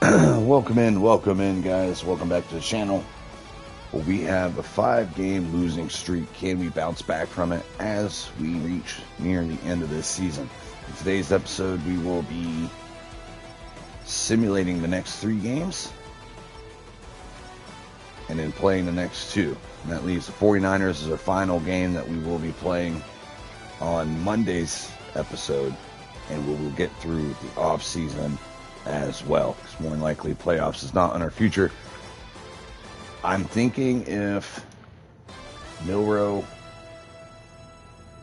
Welcome in, guys. Welcome back to the channel. We have a 5-game losing streak. Can we bounce back from it as we reach near the end of this season? In today's episode, we will be simulating the next 3 games and then playing the next 2. And that leaves the 49ers as our final game that we will be playing on Monday's episode, and we will get through the off season as well, because more than likely playoffs is not in our future. I'm thinking if Milroe,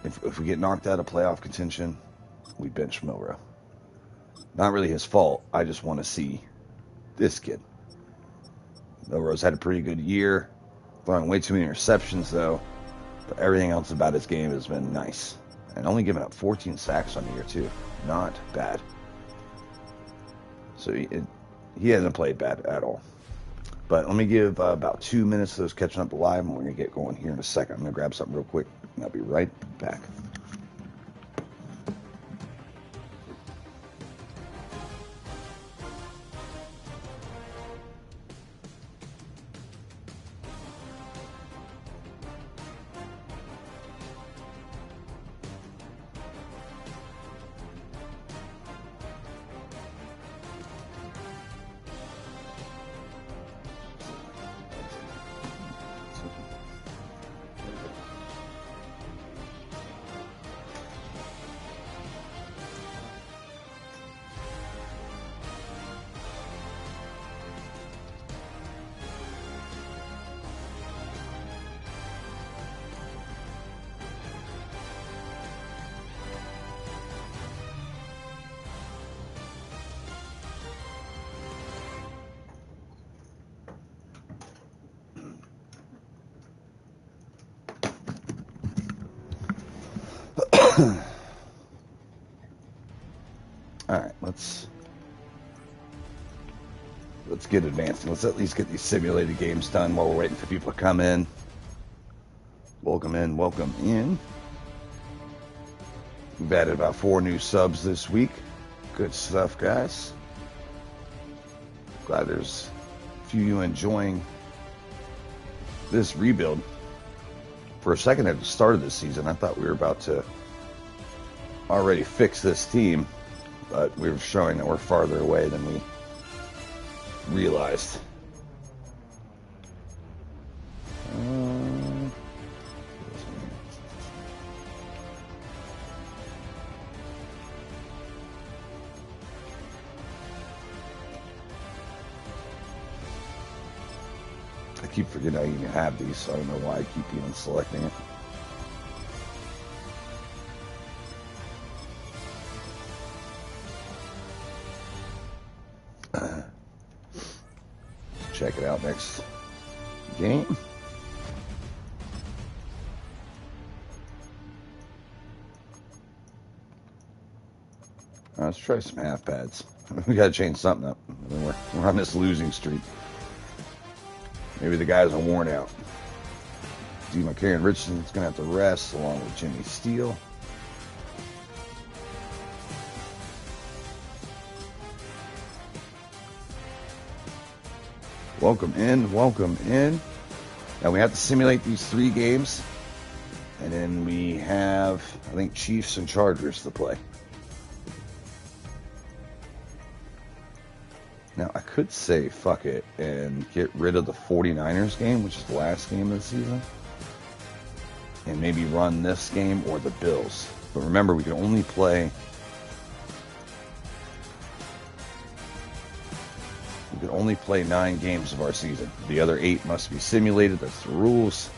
if we get knocked out of playoff contention, we bench Milroe. Not really his fault. I just want to see this kid. Milroe's had a pretty good year, throwing way too many interceptions though, but everything else about his game has been nice. And only giving up 14 sacks on the year too. Not bad. So he hasn't played bad at all. But let me give about 2 minutes to those catching up live, and we're going to get going here in a second. I'm going to grab something real quick, and I'll be right back. Alright, let's get advancing. Let's at least get these simulated games done while we're waiting for people to come in. Welcome in, welcome in. We've added about 4 new subs this week. Good stuff, guys. Glad there's a few of you enjoying this rebuild. For a second at the start of this season, I thought we were about to already fix this team, but we were showing that we're farther away than we realized. I keep forgetting I even have these, so I don't know why I keep even selecting it. Check it out next game. Let's try some half pads. We gotta change something up. I mean, we're on this losing streak. Maybe the guys are worn out. Karen Richardson's gonna have to rest along with Jimmy Steele. Welcome in, welcome in. Now we have to simulate these 3 games, and then we have, I think, Chiefs and Chargers to play. Now I could say fuck it and get rid of the 49ers game, which is the last game of the season, and maybe run this game or the Bills. But remember, we can only play 9 games of our season. The other 8 must be simulated. That's the rules.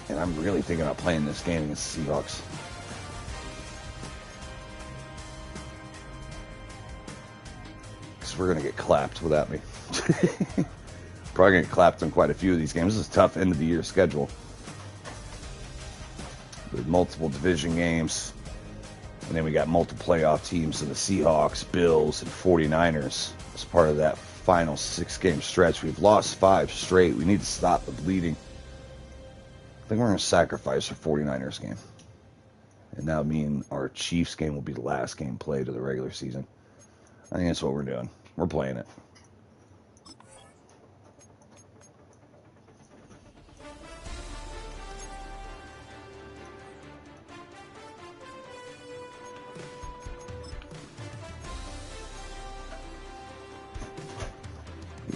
And I'm really thinking about playing this game against the Seahawks. Because we're going to get clapped without me. Probably going to get clapped on quite a few of these games. This is a tough end of the year schedule, with multiple division games. And then we got multiple playoff teams in the Seahawks, Bills, and 49ers as part of that final 6-game stretch. We've lost 5 straight. We need to stop the bleeding. I think we're going to sacrifice our 49ers game. And that'll mean our Chiefs game will be the last game played of the regular season. I think that's what we're doing. We're playing it.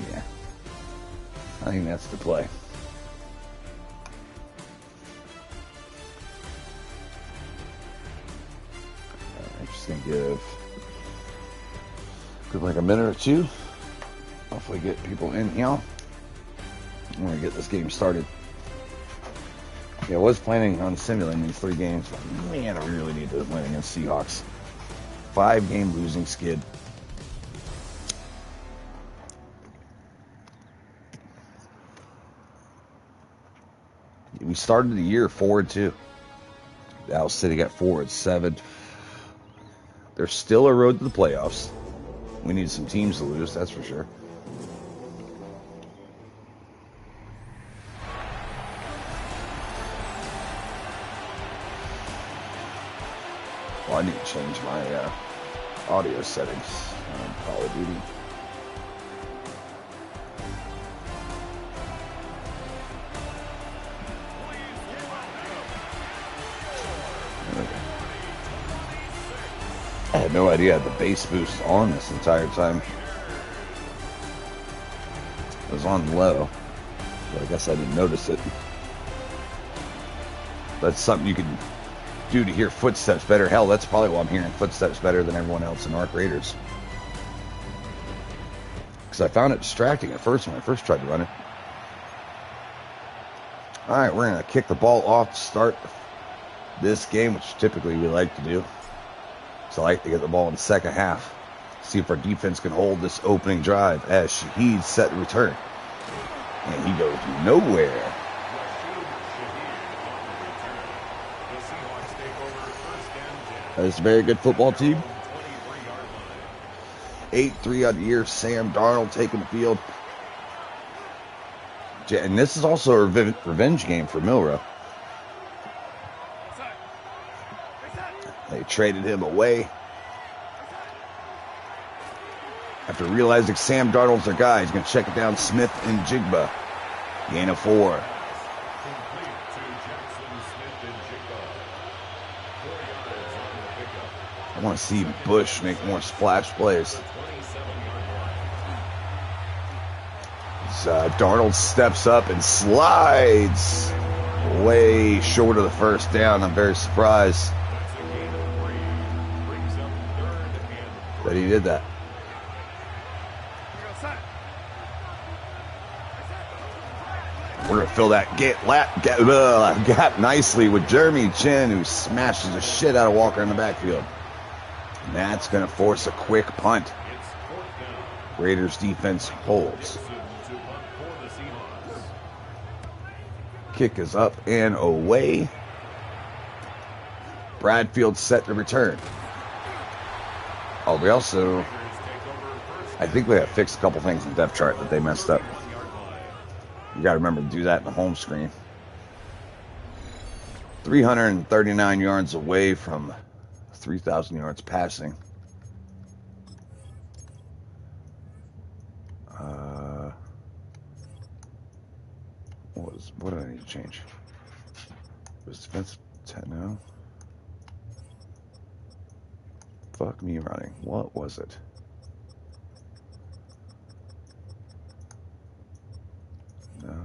Yeah. I think that's the play. I'm just going to give like a minute or two. Hopefully get people in here. I'm going to get this game started. Yeah, I was planning on simulating these 3 games, but man, I really need to win against Seahawks. 5-game losing skid. We started the year 4-2. Dallas City got 4-7. There's still a road to the playoffs. We need some teams to lose, that's for sure. Well, I need to change my audio settings on Call of Duty. I had no idea I had the bass boost on this entire time. It was on low, but I guess I didn't notice it. That's something you can do to hear footsteps better. Hell, that's probably why I'm hearing footsteps better than everyone else in Arc Raiders. Because I found it distracting at first when I first tried to run it. Alright, we're going to kick the ball off to start this game, which typically we like to do. So I like to get the ball in the second half. See if our defense can hold this opening drive as Shaheed's set to return. And he goes nowhere. That's a very good football team. 8-3 on the year. Sam Darnold taking the field. And this is also a revenge game for Milroe. They traded him away. After realizing Sam Darnold's their guy, he's going to check it down Smith and Jigba. Gain of 4. I want to see Bush make more splash plays. Darnold steps up and slides way short of the first down. I'm very surprised that he did that. We're going to fill that gap nicely with Jeremy Chin, who smashes the shit out of Walker in the backfield. And that's going to force a quick punt. Raiders defense holds. Kick is up and away. Bradfield set to return. Oh, we also, I think we have fixed a couple things in the depth chart that they messed up. You got to remember to do that in the home screen. 339 yards away from 3,000 yards passing. What did I need to change? Was defense 10 now? Fuck me running. What was it? No.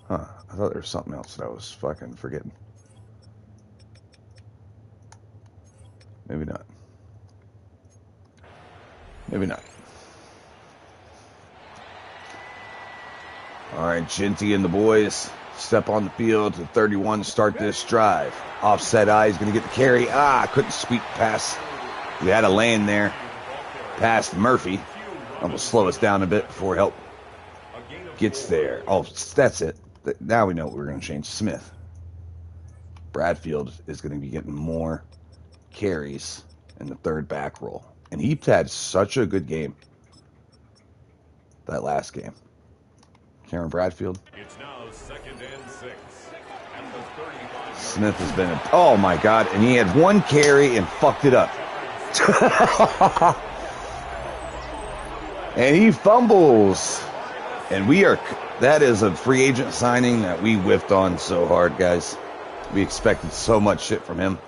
Huh. I thought there was something else that I was fucking forgetting. Maybe not. Maybe not. All right, Ginty and the boys step on the field to 31 to start this drive. Offset eye is going to get the carry. Couldn't sweep past. We had a lane there. Past Murphy. Almost slow us down a bit before help gets there. Oh, that's it. Now we know what we're going to change. Smith. Bradfield is going to be getting more carries in the third back roll. And he had such a good game that last game. Cameron Bradfield. It's now 2nd and 6. And the 35. Smith has been, oh my God, and he had one carry and fucked it up. And he fumbles. And that is a free agent signing that we whiffed on so hard, guys. We expected so much shit from him.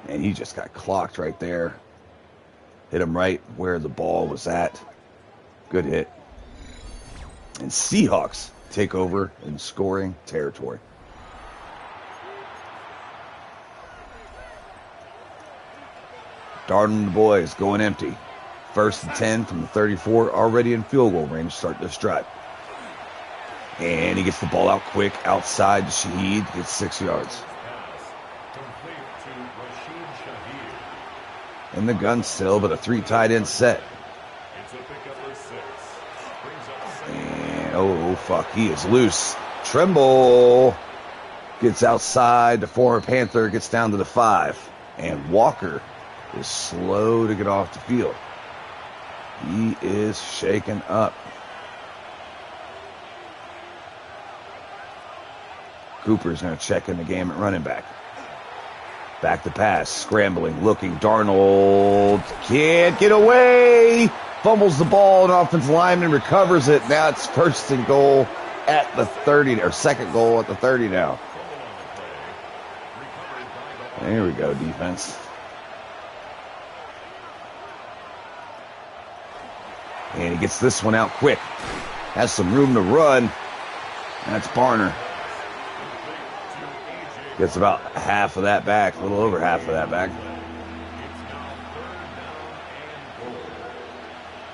And he just got clocked right there. Hit him right where the ball was at. Good hit. And Seahawks take over in scoring territory. Darnold and the boys going empty. 1st and 10 from the 34, already in field goal range, start this drive. And he gets the ball out quick, outside to Shaheed, gets 6 yards. In the gun still, but a 3 tight end set. And, oh, fuck, he is loose. Trimble gets outside. The former Panther gets down to the 5. And Walker is slow to get off the field. He is shaken up. Cooper's going to check in the game at running back. Back to pass, scrambling, looking. Darnold can't get away. Fumbles the ball, and offensive lineman recovers it. Now it's 1st and goal at the 30, or 2nd goal at the 30 now. There we go, defense. And he gets this one out quick. Has some room to run. That's Barner. Gets about half of that back, a little over half of that back.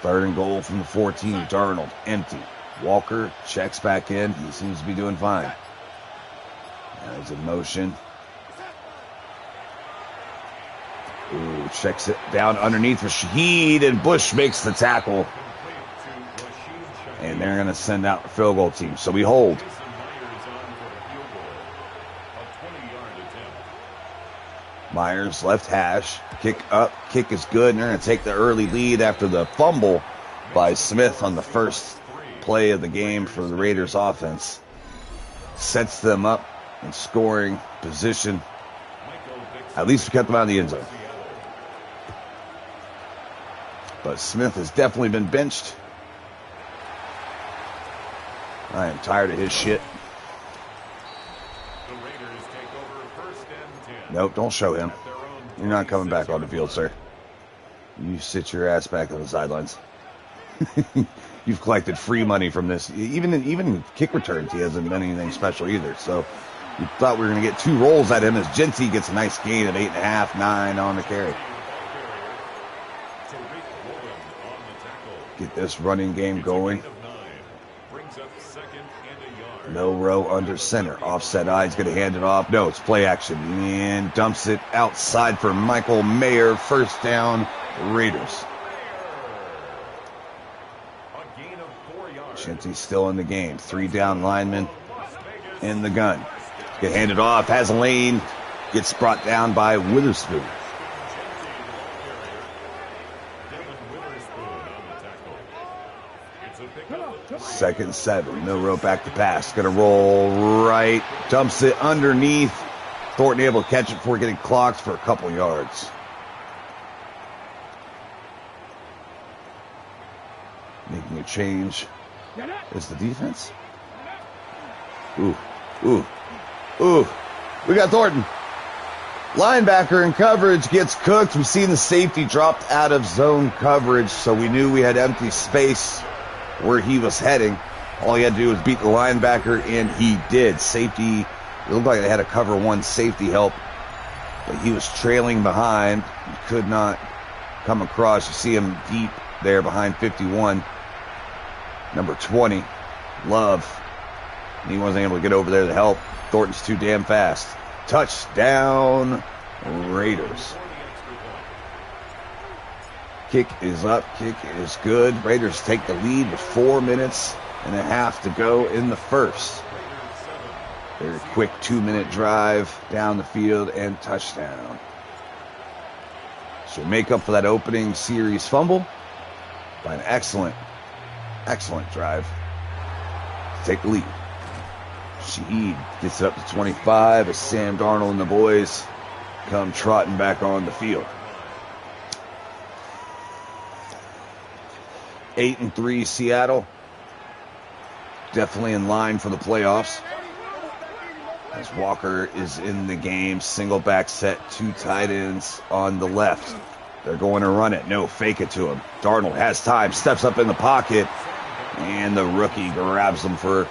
3rd and goal from the 14. Darnold, empty. Walker checks back in. He seems to be doing fine. Now he's in motion. Ooh, checks it down underneath for Shaheed, and Bush makes the tackle. And they're going to send out the field goal team. So we hold. Myers left hash. Kick up. Kick is good. And they're going to take the early lead after the fumble by Smith on the first play of the game for the Raiders offense. Sets them up in scoring position. At least we kept them out of the end zone. But Smith has definitely been benched. I am tired of his shit. Nope, don't show him. You're not coming back on the field, sir. You sit your ass back on the sidelines. You've collected free money from this. Even kick returns, he hasn't done anything special either. So you thought we were going to get 2 rolls at him as Genty gets a nice gain of 8.5, 9 on the carry. Get this running game going. Milrow under center. Offset eye's going to hand it off. No, it's play action. And dumps it outside for Michael Mayer. 1st down, Raiders. Shinty's still in the game. 3 down linemen in the gun. Get handed off. Has a lane. Gets brought down by Witherspoon. Second and 7. Milrow back to pass. Going to roll right. Dumps it underneath. Thornton able to catch it before getting clocked for a couple yards. Making a change is the defense. Ooh. We got Thornton. Linebacker in coverage gets cooked. We've seen the safety dropped out of zone coverage, so we knew we had empty space where he was heading. All he had to do was beat the linebacker, and he did. Safety, it looked like they had a cover 1 safety help, but he was trailing behind. He could not come across. You see him deep there behind 51. Number 20, Love. And he wasn't able to get over there to help. Thornton's too damn fast. Touchdown, Raiders. Kick is up. Kick is good. Raiders take the lead with 4 minutes and a half to go in the first. Very quick 2-minute drive down the field and touchdown. So make up for that opening series fumble by an excellent drive. take the lead. Shaheed gets it up to 25 as Sam Darnold and the boys come trotting back on the field. 8-3 Seattle. Definitely in line for the playoffs. As Walker is in the game, single back set, 2 tight ends on the left. They're going to run it. No, fake it to him. Darnold has time, steps up in the pocket, and the rookie grabs him for,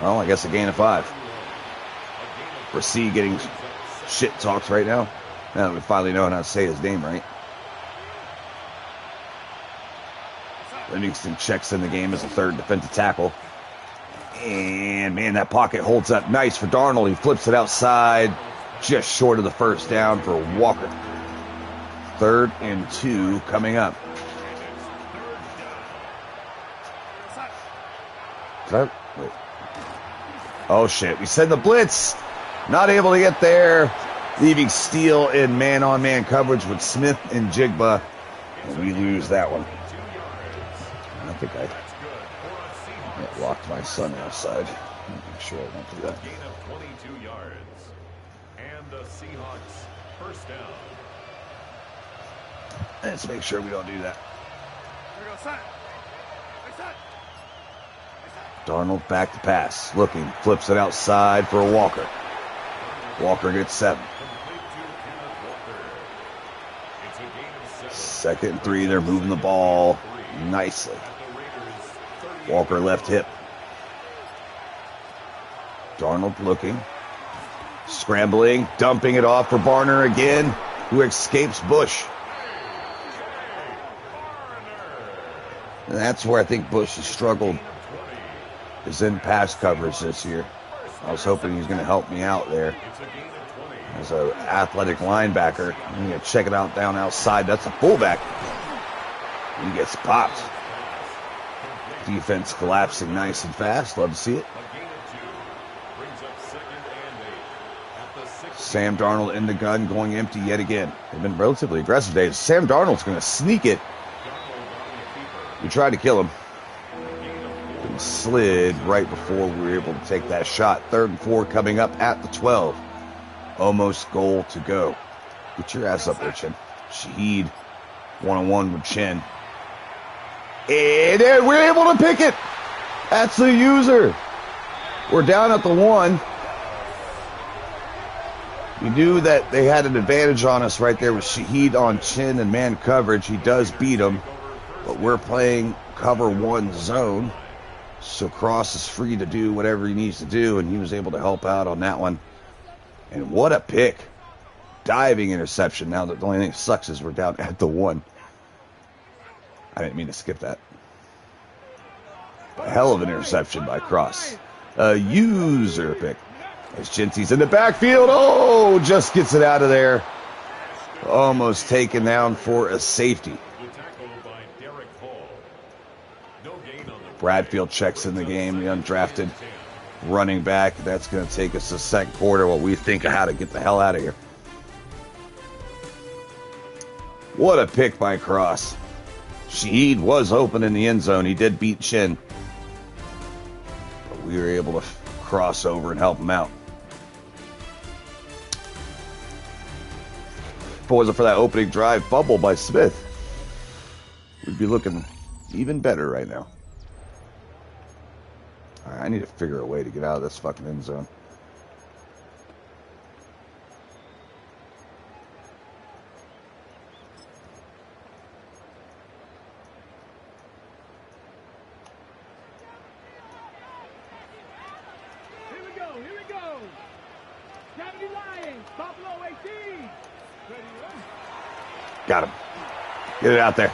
well, I guess a gain of 5. Rasee getting shit talked right now. Now that we finally know how to say his name right. Livingston checks in the game as a 3rd defensive tackle. And, man, that pocket holds up nice for Darnold. He flips it outside, just short of the first down for Walker. 3rd and 2 coming up. Wait. Oh, shit. We send the blitz. Not able to get there. Leaving Steele in man-on-man coverage with Smith and Jigba. And we lose that one. I think I locked my son outside. Make sure I don't do that. Gain of 22 yards. And the Seahawks first down. Let's make sure we don't do that. Darnold back to pass. Looking. Flips it outside for a Walker. Walker gets 7. 2nd and 3. They're moving the ball nicely. Walker left hip. Darnold looking. Scrambling. Dumping it off for Barner again, who escapes Bush. And that's where I think Bush has struggled, is in pass coverage this year. I was hoping he's going to help me out there. As an athletic linebacker, I'm going to check it out down outside. That's a fullback. He gets popped. Defense collapsing nice and fast. Love to see it. Sam Darnold in the gun, going empty yet again. They've been relatively aggressive today. Sam Darnold's going to sneak it. We tried to kill him. And slid right before we were able to take that shot. 3rd and 4 coming up at the 12. Almost goal to go. Get your ass up there, Chin. Shaheed, one-on-one with Chin. And we're able to pick it. That's the user. We're down at the 1. We knew that they had an advantage on us right there with Shaheed on Chin and man coverage. He does beat him, but we're playing cover 1 zone. So Cross is free to do whatever he needs to do, and he was able to help out on that one. And what a pick. Diving interception. Now, the only thing that sucks is we're down at the 1. I didn't mean to skip that. A hell of an interception by Cross. A user pick. As Jinty's in the backfield. Oh, just gets it out of there. Almost taken down for a safety. Bradfield checks in the game. The undrafted running back. That's going to take us to the 2nd quarter while we think of how to get the hell out of here. What a pick by Cross. Shaheed was open in the end zone. He did beat Chin. But we were able to cross over and help him out. If it wasn't for that opening drive fumble by Smith, we'd be looking even better right now. All right, I need to figure a way to get out of this fucking end zone. Here we go. Gravity Lions, Buffalo 18. Got him. Get it out there.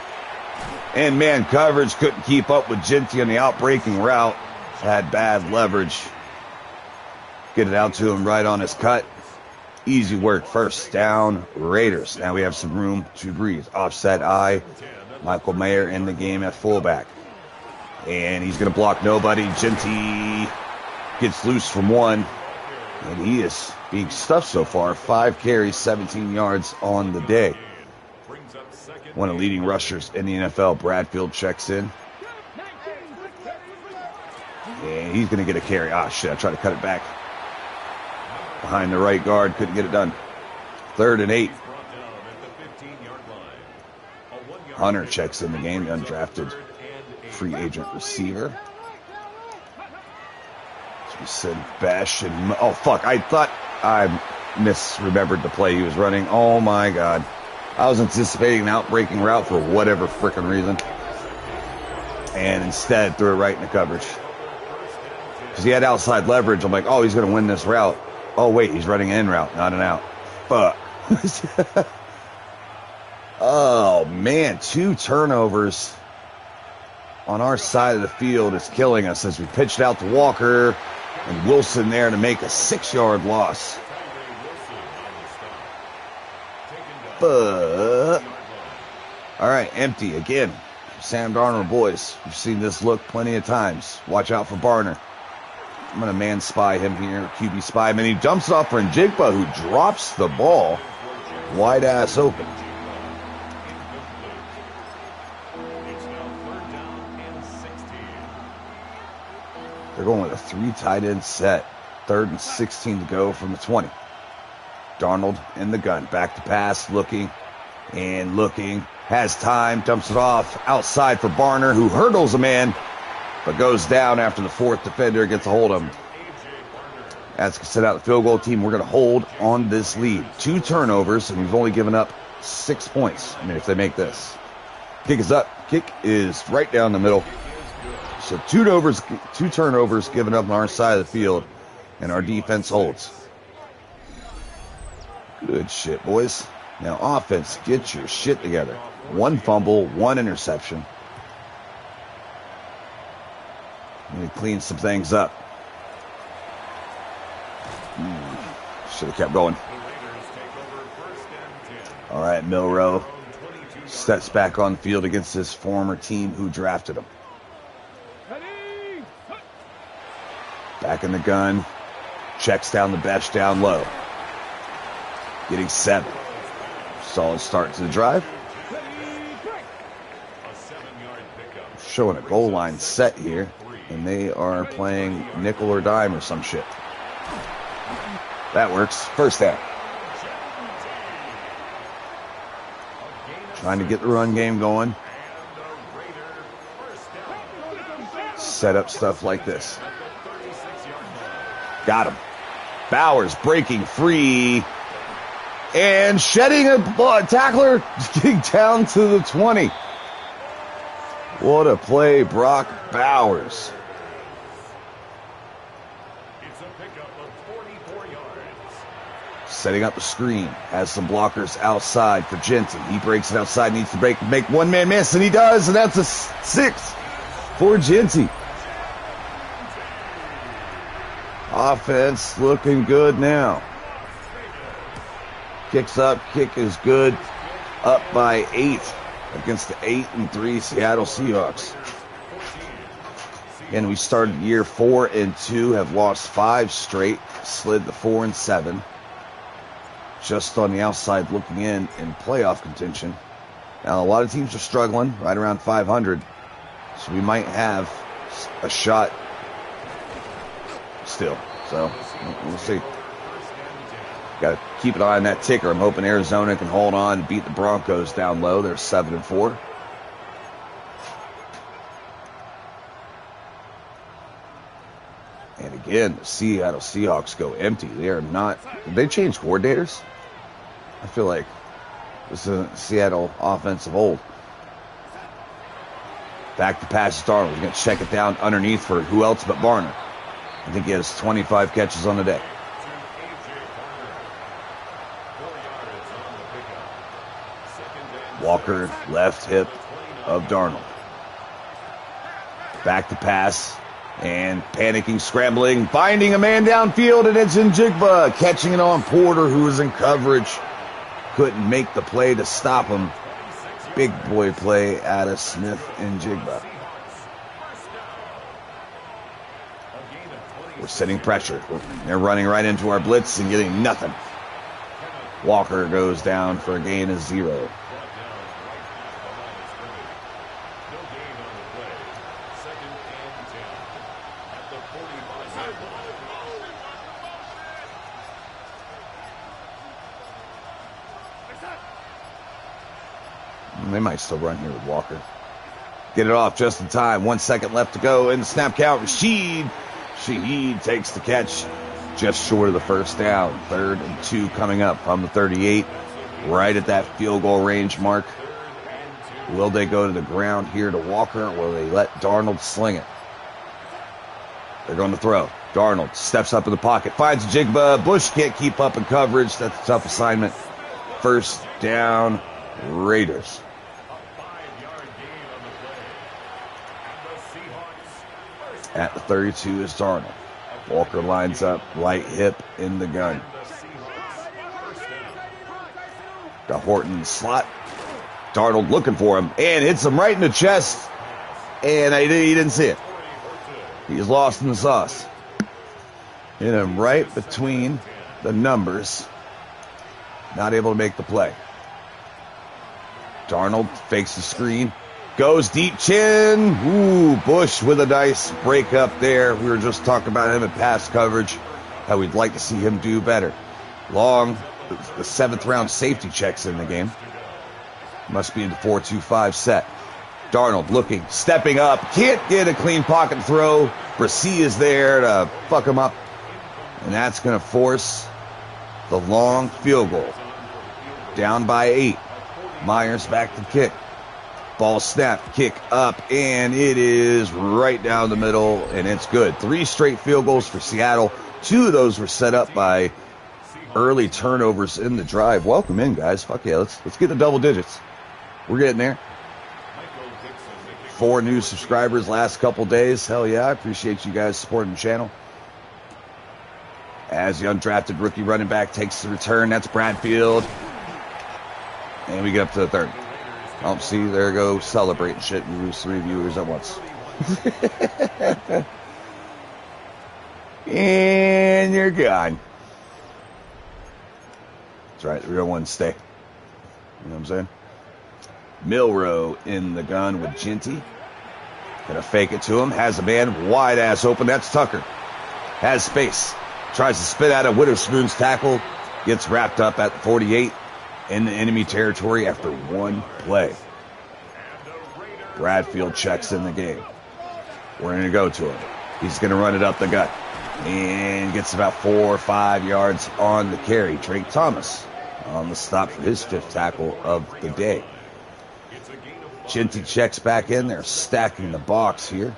And man coverage couldn't keep up with Jinty on the outbreaking route. Had bad leverage. Get it out to him right on his cut. Easy work. First down, Raiders. Now we have some room to breathe. Offset eye. Michael Mayer in the game at fullback. And he's going to block nobody. Jinty gets loose from 1. And he is being stuffed so far. 5 carries, 17 yards on the day. One of the leading rushers in the NFL. Bradfield checks in. And he's going to get a carry. Ah, shit, I tried to cut it back. Behind the right guard, couldn't get it done. 3rd and 8. Hunter checks in the game, the undrafted free agent receiver. So we said Besh and... Oh, fuck, I thought I misremembered the play he was running. Oh, my God. I was anticipating an outbreaking route for whatever frickin' reason. And instead threw it right into coverage. Because he had outside leverage. I'm like, oh, he's going to win this route. Oh, wait, he's running an in route, not an out. Fuck. Oh, man, 2 turnovers on our side of the field is killing us as we pitched out to Walker and Wilson there to make a 6-yard loss. But, all right, empty again. Sam Darnold, boys. We've seen this look plenty of times. Watch out for Barner. I'm going to man spy him here, QB spy him, and he dumps it off for Njigba, who drops the ball wide ass open. They're going with a 3 tight end set. 3rd and 16 to go from the 20. Darnold in the gun. Back to pass, looking and looking. Has time, dumps it off outside for Barner, who hurdles a man, but goes down after the 4th defender gets a hold of him. That's going to set out the field goal team. We're going to hold on this lead. 2 turnovers, and we've only given up 6 points. I mean, if they make this. Kick is up. Kick is right down the middle. So 2 turnovers given up on our side of the field, and our defense holds. Good shit, boys. Now, offense, get your shit together. 1 fumble, 1 interception. We need to clean some things up. Should have kept going. All right, Milroe steps back on the field against his former team who drafted him. Back in the gun. Checks down the Besh down low. Getting 7. Solid start to the drive. Showing a goal line set here. And they are playing nickel or dime or some shit. That works. First down. Trying to get the run game going. Set up stuff like this. Got him. Bowers breaking free. And shedding a tackler. Getting down to the 20. What a play, Brock Bowers. It's a pickup of 44 yards. Setting up the screen. Has some blockers outside for Jensen. He breaks it outside. Needs to make one man miss, and he does. And that's a 6 for Jensen. Offense looking good now. Kicks up. Kick is good. Up by 8 against the 8-3 Seattle Seahawks. And we started year 4-2, have lost 5 straight, slid to 4-7. Just on the outside looking in playoff contention. Now, a lot of teams are struggling, right around 500. So we might have a shot still. So we'll see. Got to keep an eye on that ticker. I'm hoping Arizona can hold on and beat the Broncos down low. They're 7-4. And again, the Seattle Seahawks go empty. They are not. Did they change coordinators? I feel like this is a Seattle offense of old. Back to pass to Darnold. He's going to check it down underneath for who else but Barner. I think he has 25 catches on the day. Walker, left hip of Darnold. Back to pass. And panicking, scrambling, finding a man downfield, and it's Njigba. Catching it on Porter, who was in coverage. Couldn't make the play to stop him. Big boy play out of Smith and Njigba. We're setting pressure. They're running right into our blitz and getting nothing. Walker goes down for a gain of 0. They might still run here with Walker. Get it off just in time. 1 second left to go in the snap count. Shaheed takes the catch just short of the first down. 3rd and 2 coming up from the 38. Right at that field goal range mark. Will they go to the ground here to Walker, or will they let Darnold sling it? They're going to throw. Darnold steps up in the pocket, finds Jigba. Bush can't keep up in coverage. That's a tough assignment. 1st down, Raiders. At the 32 is Darnold. Walker lines up, light hip in the gun. Got Horton in the slot. Darnold looking for him and hits him right in the chest. And he didn't see it. He's lost in the sauce. Hit him right between the numbers. Not able to make the play. Darnold fakes the screen. Goes deep chin. Ooh, Bush with a nice break up there. We were just talking about him in pass coverage. How we'd like to see him do better. Long, the 7th round safety checks in the game. Must be in the 4-2-5 set. Darnold looking, stepping up. Can't get a clean pocket throw. Brissy is there to fuck him up. And that's going to force the long field goal. Down by 8. Myers back to kick. Ball snap, kick up, and it is right down the middle, and it's good. 3 straight field goals for Seattle. 2 of those were set up by early turnovers in the drive. Welcome in, guys. Fuck yeah, let's get the double digits. We're getting there. 4 new subscribers last couple days. Hell yeah, I appreciate you guys supporting the channel. As the undrafted rookie running back takes the return, that's Bradfield. And we get up to the 30. Oh, see, there go celebrating shit. You lose 3 viewers at once. And you're gone. That's right, the real ones stay. You know what I'm saying? Milrow in the gun with Ginty. Gonna fake it to him. Has a man wide ass open. That's Tucker. Has space. Tries to spit out of Witherspoon's tackle. Gets wrapped up at the 48 in the enemy territory after 1 play. Bradfield checks in the game. We're going to go to him. He's going to run it up the gut. And gets about 4 or 5 yards on the carry. Drake Thomas on the stop for his 5th tackle of the day. Ginty checks back in. They're stacking the box here.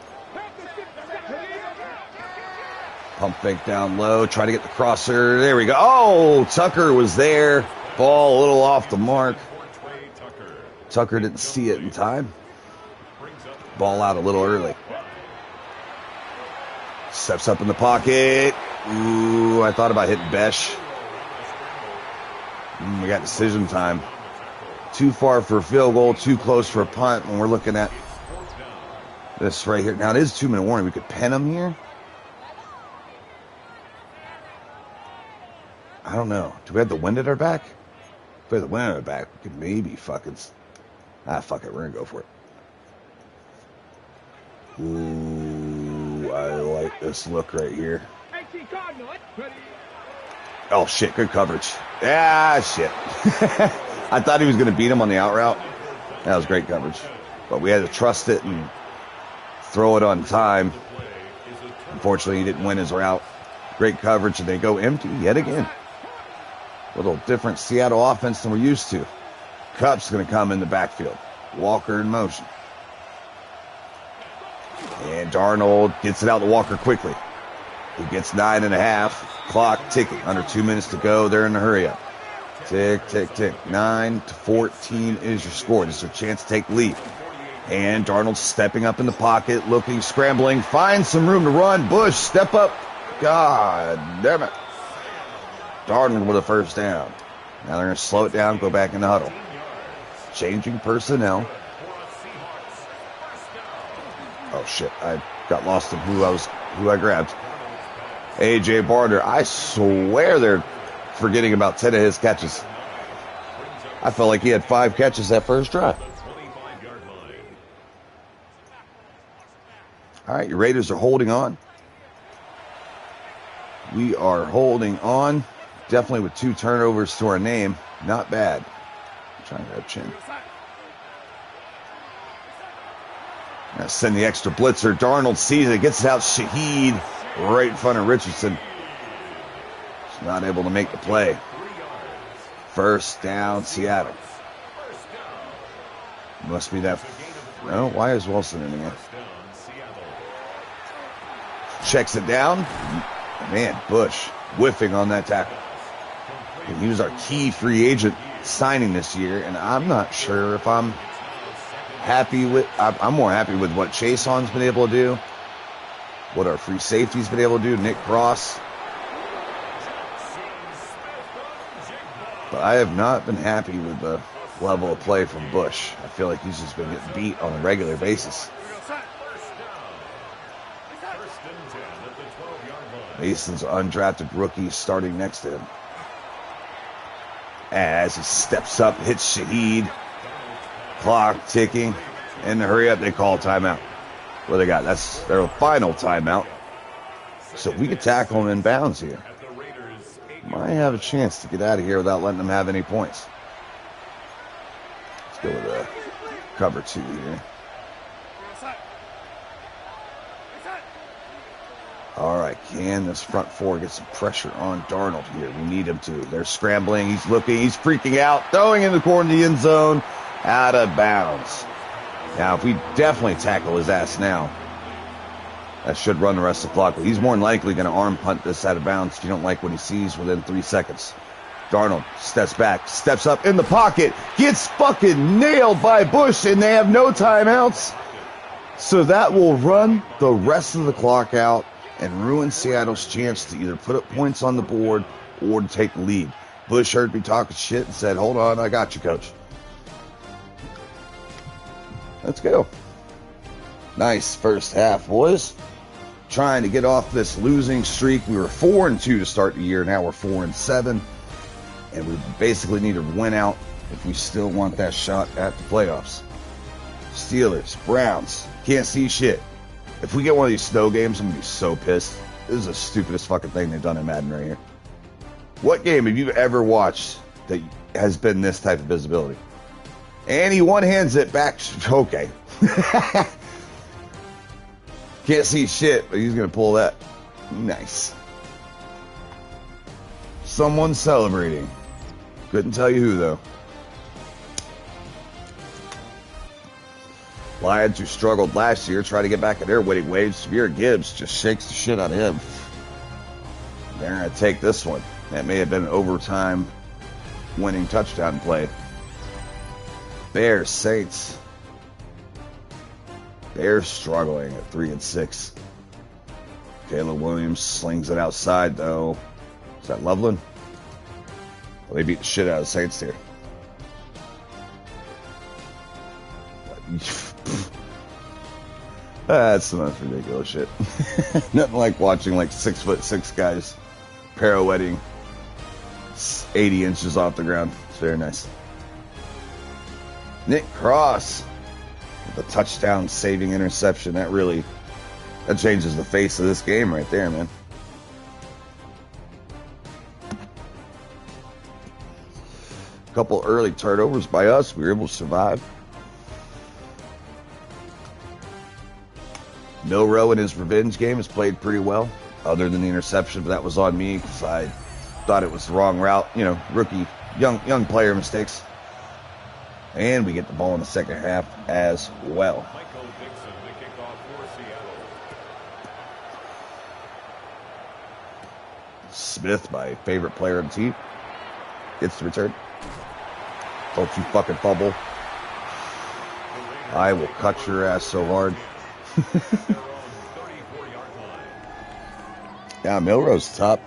Pump fake down low. Try to get the crosser. There we go. Oh, Tucker was there. Ball a little off the mark. Tucker didn't see it in time. Ball out a little early. Steps up in the pocket. Ooh, I thought about hitting Besh. We got decision time. Too far for a field goal, too close for a punt when we're looking at this right here. Now, it is 2-minute warning. We could pen him here. I don't know. Do we have the wind at our back? If we have the wind at our back, we could maybe fucking... fuck it. We're going to go for it. Ooh, I like this look right here. Oh, shit. Good coverage. Ah, shit. I thought he was going to beat him on the out route. That was great coverage. But we had to trust it and throw it on time. Unfortunately, he didn't win his route. Great coverage, and they go empty yet again. A little different Seattle offense than we're used to. Cup's going to come in the backfield. Walker in motion. And Darnold gets it out to Walker quickly. He gets 9.5. Clock ticking. Under 2 minutes to go. They're in the hurry up. Tick, tick, tick. 9-14 is your score. This is your chance to take the lead. And Darnold stepping up in the pocket, looking, scrambling, finds some room to run. Bush, step up. God damn it. Darnold with a 1st down. Now they're going to slow it down, go back in the huddle. Changing personnel. Oh, shit. I got lost in who I grabbed. A.J. Barter. I swear they're forgetting about 10 of his catches. I felt like he had 5 catches that first drive. All right, your Raiders are holding on. We are holding on. Definitely with 2 turnovers to our name. Not bad. I'm trying to grab Chin. Now send the extra blitzer. Darnold sees it, gets out Shaheed right in front of Richardson. He's not able to make the play. First down, Seattle. Must be that. No, why is Wilson in again? Checks it down. Man, Bush whiffing on that tackle. And he was our key free agent signing this year, and I'm not sure if I'm happy with. I'm more happy with what Chaseon's been able to do, what our free safety's been able to do, Nick Cross. But I have not been happy with the level of play from Bush. I feel like he's just been getting beat on a regular basis. Mason's undrafted rookie starting next to him. As he steps up, hits Shaheed. Clock ticking. In the hurry up, they call timeout. What they got? That's their final timeout. So if we could tackle him in bounds here, might have a chance to get out of here without letting them have any points. Let's go with a cover 2 here. All right, can this front four get some pressure on Darnold here? We need him to. They're scrambling. He's looking. He's freaking out. Throwing in the corner of the end zone. Out of bounds. Now, if we definitely tackle his ass now, that should run the rest of the clock. But he's more than likely going to arm punt this out of bounds if you don't like what he sees within 3 seconds. Darnold steps back, steps up in the pocket, gets fucking nailed by Bush, and they have no timeouts. So that will run the rest of the clock out and ruin Seattle's chance to either put up points on the board or to take the lead. Bush heard me talking shit and said, hold on, I got you, coach. Let's go. Nice first half, boys. Trying to get off this losing streak. We were 4-2 to start the year. Now we're 4-7. And we basically need to win out if we still want that shot at the playoffs. Steelers, Browns, can't see shit. If we get one of these snow games, I'm going to be so pissed. This is the stupidest fucking thing they've done in Madden right here. What game have you ever watched that has been this type of visibility? And he one-hands it back. Okay. Can't see shit, but he's going to pull that. Nice. Someone celebrating. Couldn't tell you who, though. Lions, who struggled last year, try to get back in their winning waves. Jameer Gibbs just shakes the shit out of him. They're going to take this one. That may have been an overtime winning touchdown play. Bears, Saints. Bears struggling at 3-6. Caleb Williams slings it outside, though. Is that Loveland? Well, they beat the shit out of the Saints here. That's the most ridiculous shit. Nothing like watching like 6'6" guys pirouetting 80 inches off the ground. It's very nice. Nick Cross with a touchdown saving interception. That changes the face of this game right there, man. A couple early turnovers by us. We were able to survive. Milroe in his revenge game has played pretty well, other than the interception, but that was on me because I thought it was the wrong route. You know, rookie, young player mistakes. And we get the ball in the second half as well. Smith, my favorite player on the team, gets the return. Don't you fucking fumble. I will cut your ass so hard. Yeah, Milroe's top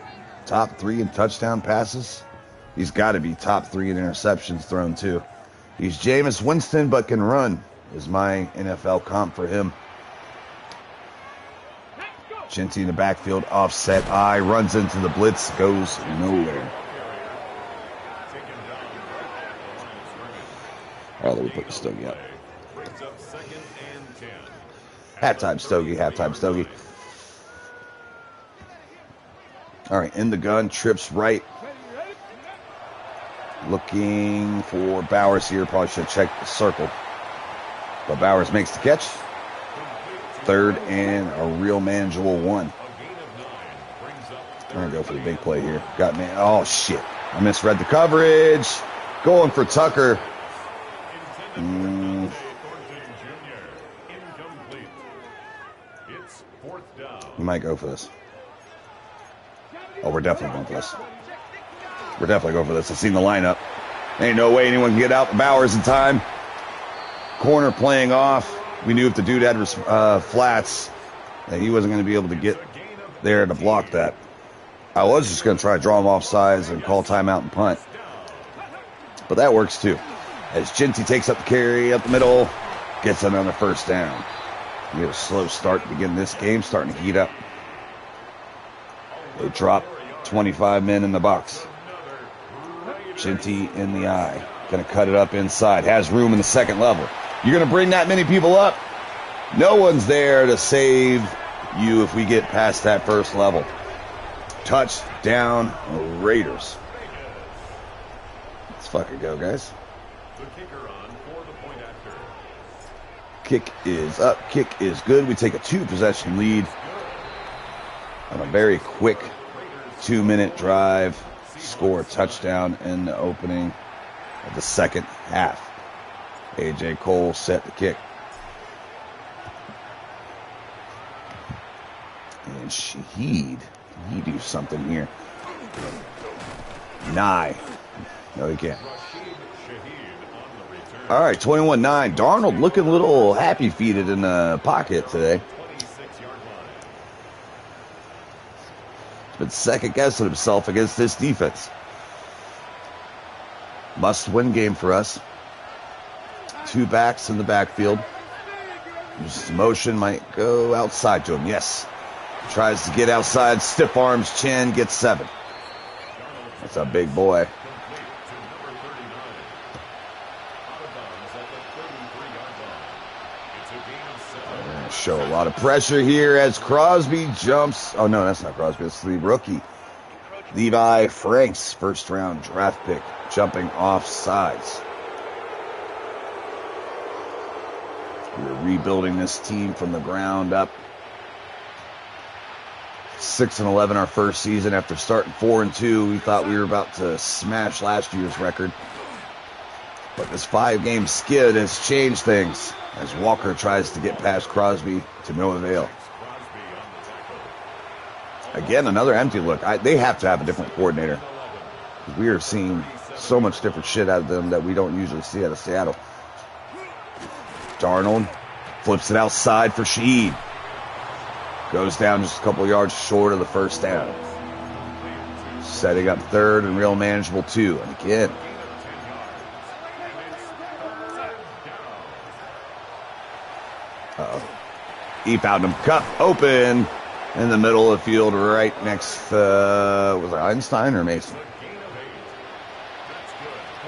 3 in touchdown passes. He's got to be top 3 in interceptions thrown too. He's Jameis Winston but can run is my NFL comp for him. Chinty in the backfield, offset eye, runs into the blitz, goes nowhere. All right, let me put the Stogie up. Halftime Stogie. All right, in the gun, trips right. Looking for Bowers here. Probably should check the circle. But Bowers makes the catch. third and a real manageable one. I'm going to go for the big play here. Got me. Oh, shit. I misread the coverage. Going for Tucker. We might go for this. Oh, we're definitely going for this. We're definitely going for this. I've seen the lineup. Ain't no way anyone can get out the Bowers in time. Corner playing off. We knew if the dude had flats that he wasn't going to be able to get there to block that. I was just going to try to draw him off sides and call timeout and punt. But that works too. As Genty takes up the carry up the middle, gets another first down. We had a slow start to begin this game, starting to heat up. They drop 25 men in the box. Genty in the eye. Going to cut it up inside. Has room in the second level. You're going to bring that many people up? No one's there to save you if we get past that first level. Touchdown Raiders. Let's fucking go, guys. Kick is up. Kick is good. We take a 2-possession lead on a very quick 2-minute drive. Score a touchdown in the opening of the second half. A.J. Cole set the kick. And Shaheed, can he do something here? Nye. No, he can't. All right, 21-9. Darnold looking a little happy-feeted in the pocket today. He's been second-guessing himself against this defense. Must-win game for us. 2 backs in the backfield. Just motion might go outside to him. Yes. Tries to get outside. Stiff arms chin. Gets 7. That's a big boy. Show a lot of pressure here as Crosby jumps. Oh, no, that's not Crosby. It's the rookie. Levi Franks, first-round draft pick, jumping off sides. We're rebuilding this team from the ground up. 6-11 our first season. After starting 4-2, we thought we were about to smash last year's record. But this 5-game skid has changed things as Walker tries to get past Crosby to no avail. Again, another empty look. They have to have a different coordinator. We are seeing so much different shit out of them that we don't usually see out of Seattle. Darnold flips it outside for Shaheed. Goes down just a couple yards short of the first down. Setting up third and real manageable 2. And again, he found him cut open in the middle of the field right next to, was it Einstein or Mason?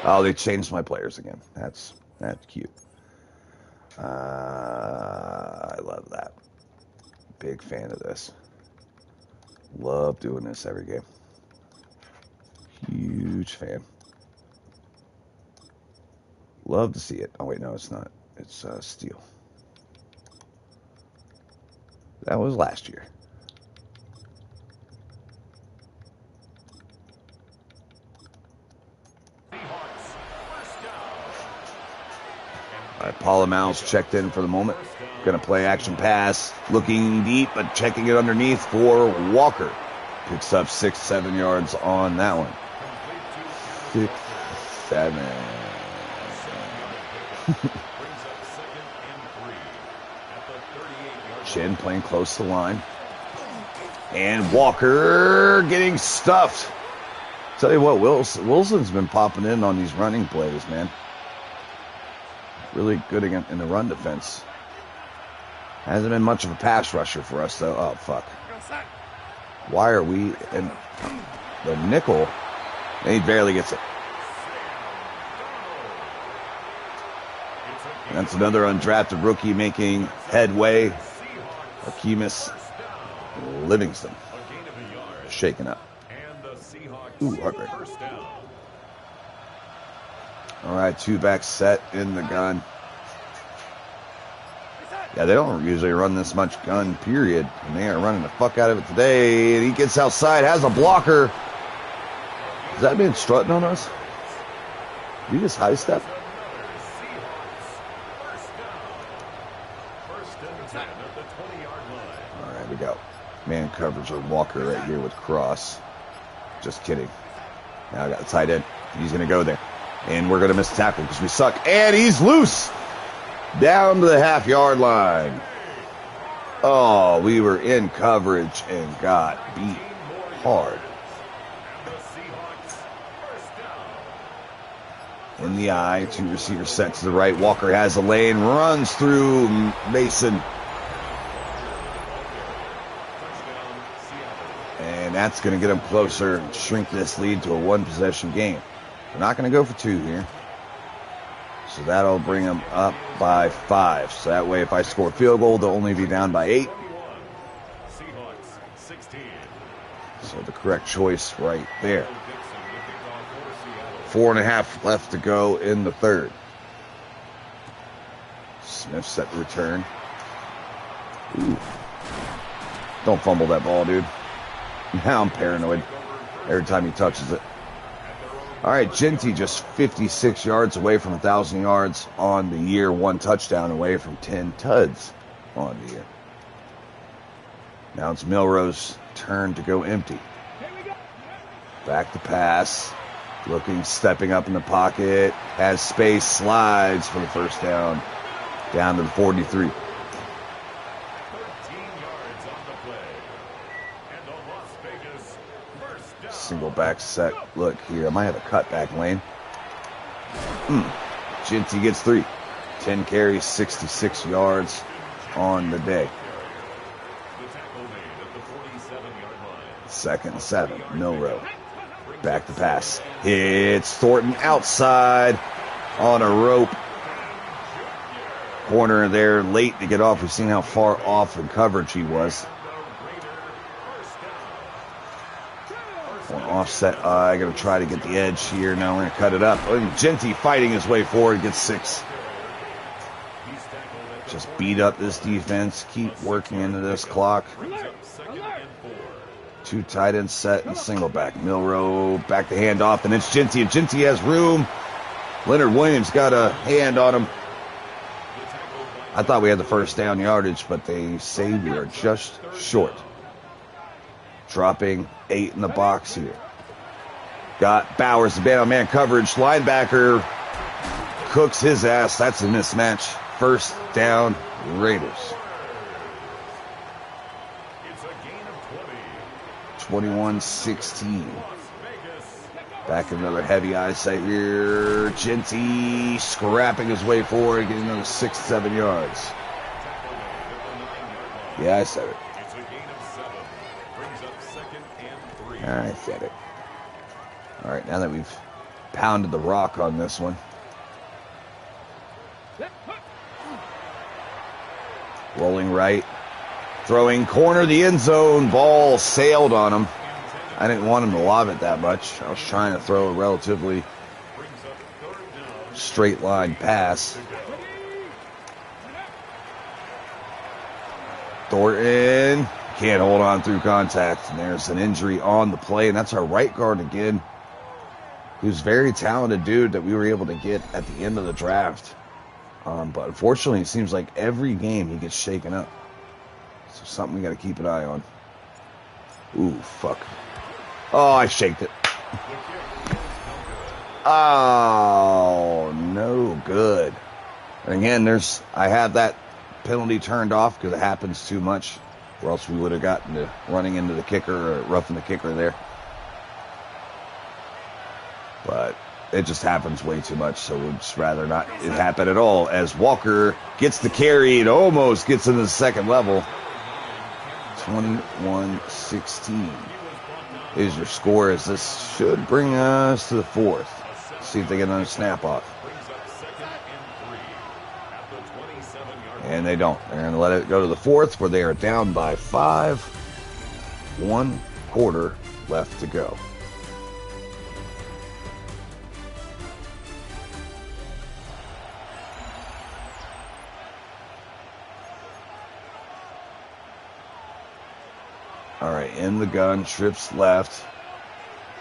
Oh, they changed my players again. That's cute. I love that. Big fan of this. Love doing this every game. Huge fan. Love to see it. Oh, wait, no, it's not. It's steel. That was last year. All right, Paula Miles checked in for the moment. Going to play action pass. Looking deep, but checking it underneath for Walker. Picks up 6-7 yards on that one. 6, 7. Chin playing close to the line. And Walker getting stuffed. Tell you what, Wilson's been popping in on these running plays, man. Really good again in the run defense. Hasn't been much of a pass rusher for us, though. Oh, fuck. Why are we in the nickel? And he barely gets it. That's another undrafted rookie making headway. Akeemus Livingston. Shaken up. Ooh, heartbreak. All right, 2 backs set in the gun. Yeah, they don't usually run this much gun, period. And they are running the fuck out of it today. And he gets outside, has a blocker. Is that man strutting on us? Did he just high step? All right, we got man coverage with Walker right here with Cross. Just kidding. Now I got the tight end. He's going to go there. And we're going to miss the tackle because we suck. And he's loose. Down to the half-yard line. Oh, we were in coverage and got beat hard. In the eye, two receivers set to the right. Walker has a lane, runs through Mason. And that's going to get him closer and shrink this lead to a one-possession game. We're not going to go for two here. So that'll bring them up by 5. So that way, if I score a field goal, they'll only be down by 8. So the correct choice right there. 4.5 left to go in the third. Smith set the return. Ooh. Don't fumble that ball, dude. Now I'm paranoid every time he touches it. All right, Genty just 56 yards away from 1,000 yards on the year. 1 touchdown away from 10 tuds on the year. Now it's Milroe's turn to go empty. Back to pass. Looking, stepping up in the pocket. Has space, slides for the first down. Down to the 43. Single back set. Look here, I might have a cutback lane. Genty gets 3. 10 carries, 66 yards on the day. 2nd and 7. Milroe. Back to pass. Hits Thornton outside on a rope. Corner there late to get off. We've seen how far off in coverage he was. Offset. I got to try to get the edge here. Now we're going to cut it up. Genty fighting his way forward. Gets 6. Just beat up this defense. Keep working into this clock. 2 tight ends set and single back. Milroe back to hand off. And it's Genty. And Genty has room. Leonard Williams got a hand on him. I thought we had the first down yardage, but they say we are just short. Dropping 8 in the box here. Got Bowers, the man-on-man coverage. Linebacker cooks his ass. That's a mismatch. First down, Raiders. It's a gain of 21-16. Back another heavy eyesight here. Genty scrapping his way forward, getting another 6-7 yards. Yeah, I said it. It's a gain of 7. Brings up 2nd and 3. I said it. All right, now that we've pounded the rock on this one. Rolling right. Throwing corner, the end zone. Ball sailed on him. I didn't want him to lob it that much. I was trying to throw a relatively straight line pass. Thornton can't hold on through contact. And there's an injury on the play, and that's our right guard again. Who's a very talented dude that we were able to get at the end of the draft. But unfortunately, it seems like every game he gets shaken up. So something we got to keep an eye on. Ooh, fuck. Oh, I shaked it. Oh, no good. And again, I had that penalty turned off because it happens too much, or else we would have gotten to running into the kicker or roughing the kicker there. But it just happens way too much, so we'd just rather not it happen at all. As Walker gets the carry, it almost gets into the second level. 21-16 is your score, as this should bring us to the 4th. See if they get another snap off. And they don't. They're going to let it go to the 4th, where they are down by 5. 1 quarter left to go. All right, in the gun, trips left.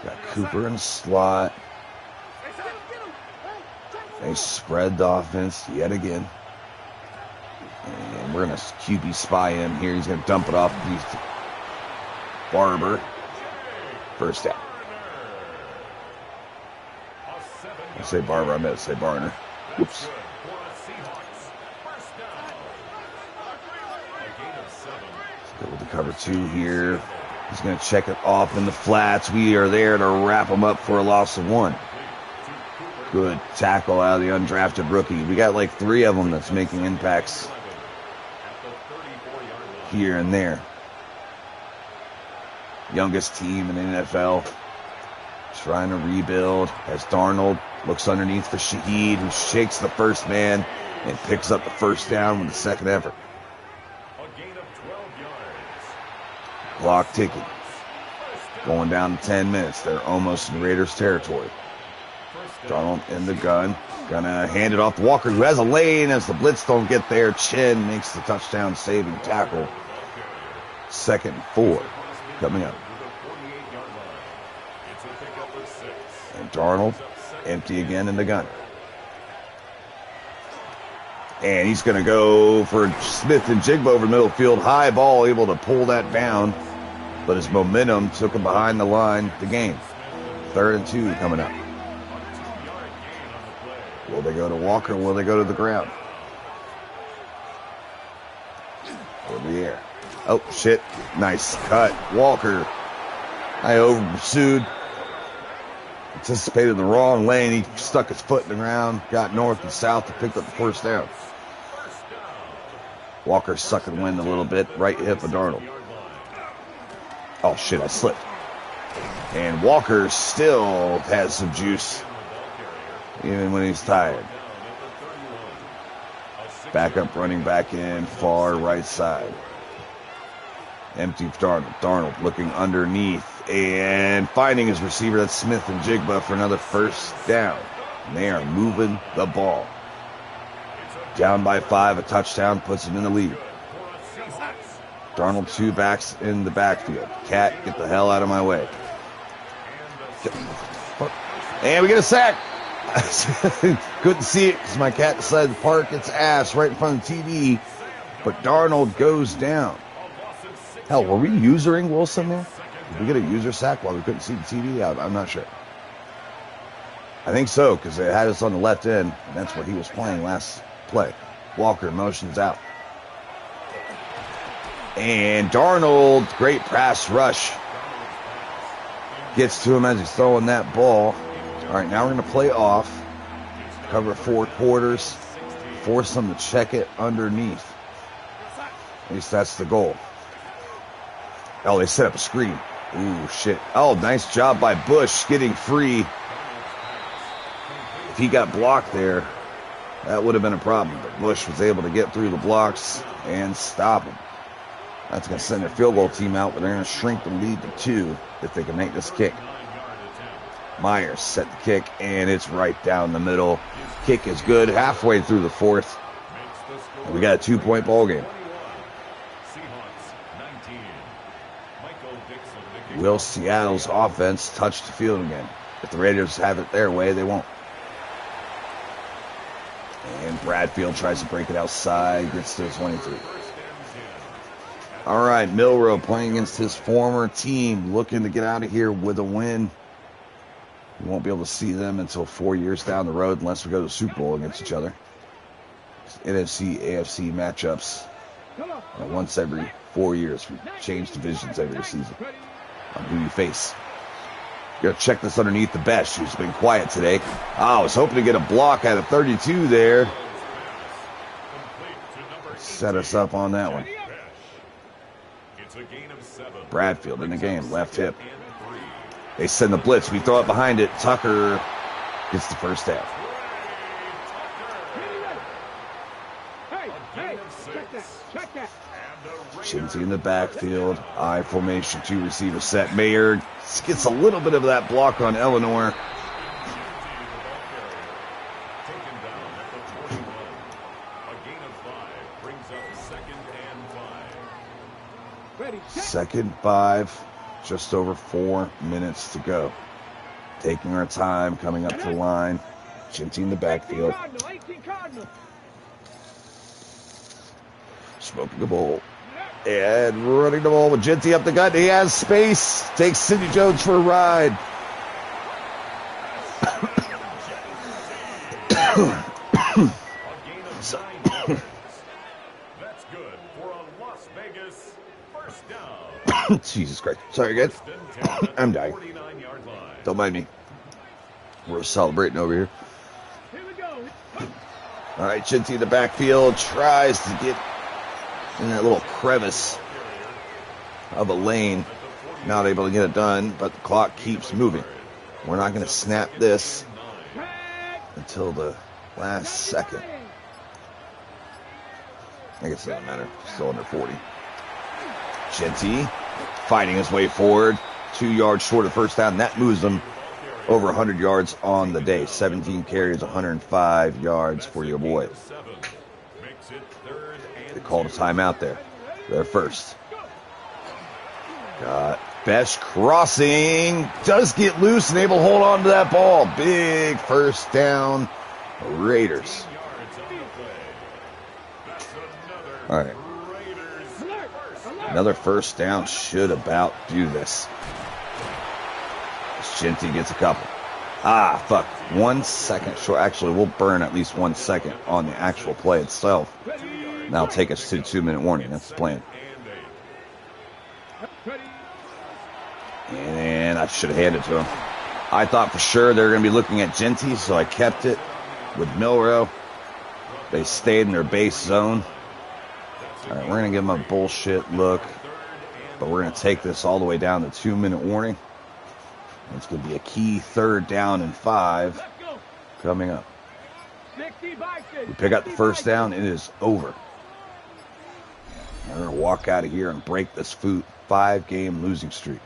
Got Cooper in the slot. They spread the offense yet again. And we're going to QB spy him here. He's going to dump it off to Barber. First down. I say Barber, I meant to say Barner. Whoops. Let's go with the cover 2 here. He's going to check it off in the flats. We are there to wrap him up for a loss of 1. Good tackle out of the undrafted rookie. We got like 3 of them that's making impacts here and there. Youngest team in the NFL. Trying to rebuild as Darnold looks underneath for Shaheed, who shakes the first man and picks up the first down with the second effort. Clock ticking. Going down to 10 minutes. They're almost in Raiders territory. Darnold in the gun. Gonna hand it off to Walker, who has a lane as the blitz don't get there. Chin makes the touchdown saving tackle. 2nd and 4 coming up. And Darnold empty again in the gun. And he's going to go for Smith and Jigba over the middle field. High ball, able to pull that down. But his momentum took him behind the line the game. 3rd and 2 coming up. Will they go to Walker or will they go to the ground? Over the air. Oh, shit. Nice cut. Walker. I over-pursued. Anticipated the wrong lane. He stuck his foot in the ground, got north and south to pick up the first down. Walker sucking wind a little bit. Right hip of Darnold. Oh, shit, I slipped. And Walker still has some juice, even when he's tired. Backup running back in, far right side. Empty for Darnold. Darnold looking underneath and finding his receiver. That's Smith and Jigba for another first down. And they are moving the ball. Down by 5, a touchdown puts them in the lead. Darnold 2 backs in the backfield. Cat, get the hell out of my way. And we get a sack. Couldn't see it because my cat decided to park its ass right in front of the TV. But Darnold goes down. Hell, were we usering Wilson there? Did we get a user sack while we couldn't see the TV? I'm not sure. I think so, because it had us on the left end, and that's what he was playing last play. Walker motions out. And Darnold, great pass rush. Gets to him as he's throwing that ball. All right, now we're going to play off. Cover 4 quarters. Force them to check it underneath. At least that's the goal. Oh, they set up a screen. Ooh, shit. Oh, nice job by Bush getting free. If he got blocked there, that would have been a problem. But Bush was able to get through the blocks and stop him. That's going to send their field goal team out, but they're going to shrink the lead to 2 if they can make this kick. Myers set the kick, and it's right down the middle. Kick is good halfway through the 4th. And we got a 2-point ball game. Will Seattle's offense touch the field again? If the Raiders have it their way, they won't. And Bradfield tries to break it outside, gets to the 23. All right, Milroe playing against his former team, looking to get out of here with a win. We won't be able to see them until 4 years down the road unless we go to the Super Bowl against each other. NFC, AFC matchups once every 4 years. We change divisions every season on who you face. Gotta check this underneath the best. She's been quiet today. I was hoping to get a block out of 32 there. Set us up on that one. Bradfield in the game, left hip. They send the blitz. We throw it behind it. Tucker gets the first down. Chinsey in the backfield. I formation, 2 receiver set. Mayer gets a little bit of that block on Eleanor. 2nd 5, just over 4 minutes to go. Taking our time, coming up to the line. Ginty in the backfield. Smoking the ball. And running the ball with Ginty up the gut. He has space. Takes Sidney Jones for a ride. That's good for a Las Vegas first down. Jesus Christ. Sorry, guys. I'm dying. 49-yard line. Don't mind me. We're celebrating over here. Here we go. All right, Ginty in the backfield. Tries to get in that little crevice of a lane. Not able to get it done, but the clock keeps moving. We're not going to snap this until the last second. I guess it doesn't matter. Still under 40. Ginty fighting his way forward. 2 yards short of first down. That moves him over 100 yards on the day. 17 carries, 105 yards for your boy. They called a timeout there. They're first. Got Besh crossing. Does get loose and able to hold on to that ball. Big first down. Raiders. All right. Another first down should about do this. Ginty gets a couple. Ah, fuck. 1 second short. Actually, we'll burn at least 1 second on the actual play itself. That'll take us to the 2-minute warning. That's the plan. And I should have handed it to him. I thought for sure they were going to be looking at Ginty, so I kept it with Milrow. They stayed in their base zone. All right, we're going to give them a bullshit look, but we're going to take this all the way down to 2-minute warning. It's going to be a key 3rd down and 5 coming up. We pick up the first down, it is over. We're going to walk out of here and break this 5-game losing streak.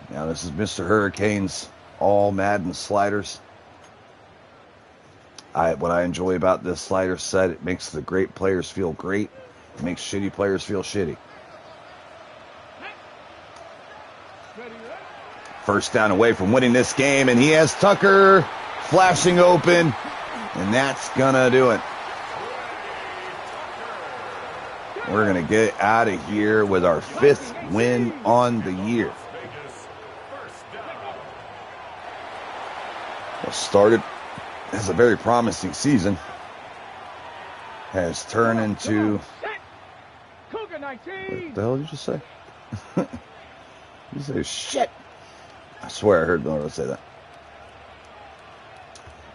Now this is Mr. Hurricane's all Madden sliders. What I enjoy about this slider set, it makes the great players feel great. It makes shitty players feel shitty. First down away from winning this game, and he has Tucker flashing open, and that's gonna do it. We're gonna get out of here with our 5th win on the year. What started as a very promising season has turned into... What the hell did you just say? You say shit. I swear I heard Miller say that.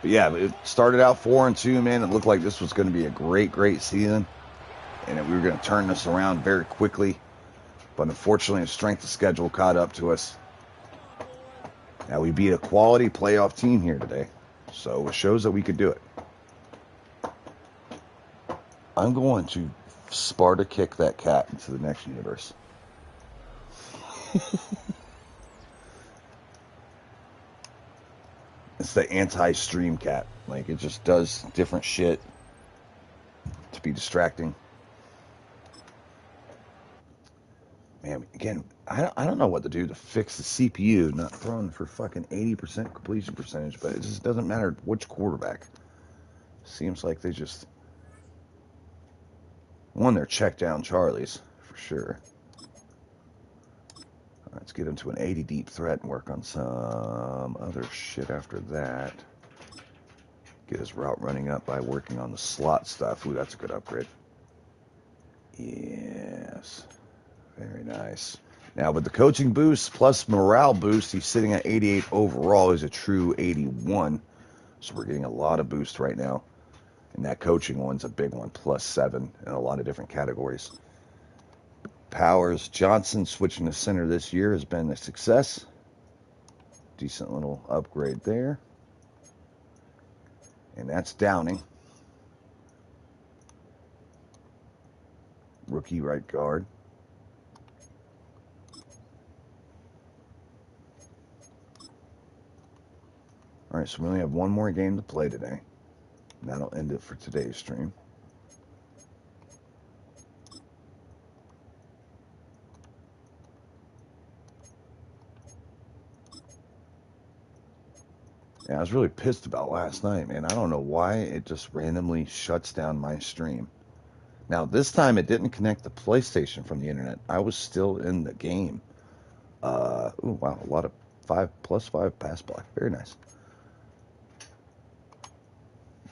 But yeah, it started out 4-2, man. It looked like this was going to be a great, great season. And that we were going to turn this around very quickly. But unfortunately, the strength of schedule caught up to us. Now, we beat a quality playoff team here today. So it shows that we could do it. I'm going to Sparta kick that cat into the next universe. It's the anti-stream cat. Like, it just does different shit to be distracting. Man, again, I don't know what to do to fix the CPU not throwing for fucking 80% completion percentage, but it just doesn't matter which quarterback. Seems like they just... One, they're check down Charlies, for sure. Let's get into an 80 deep threat and work on some other shit after that. Get his route running up by working on the slot stuff. Ooh, that's a good upgrade. Yes. Very nice. Now, with the coaching boost plus morale boost, he's sitting at 88 overall. He's a true 81. So we're getting a lot of boost right now. And that coaching one's a big one, +7 in a lot of different categories. Powers Johnson switching to center this year has been a success. Decent little upgrade there. And that's Downing. Rookie right guard. All right, so we only have one more game to play today. And that'll end it for today's stream. Yeah, I was really pissed about last night, man. I don't know why it just randomly shuts down my stream. Now, this time it didn't connect the PlayStation from the internet. I was still in the game. Ooh, wow, a lot of 5+5 pass block. Very nice.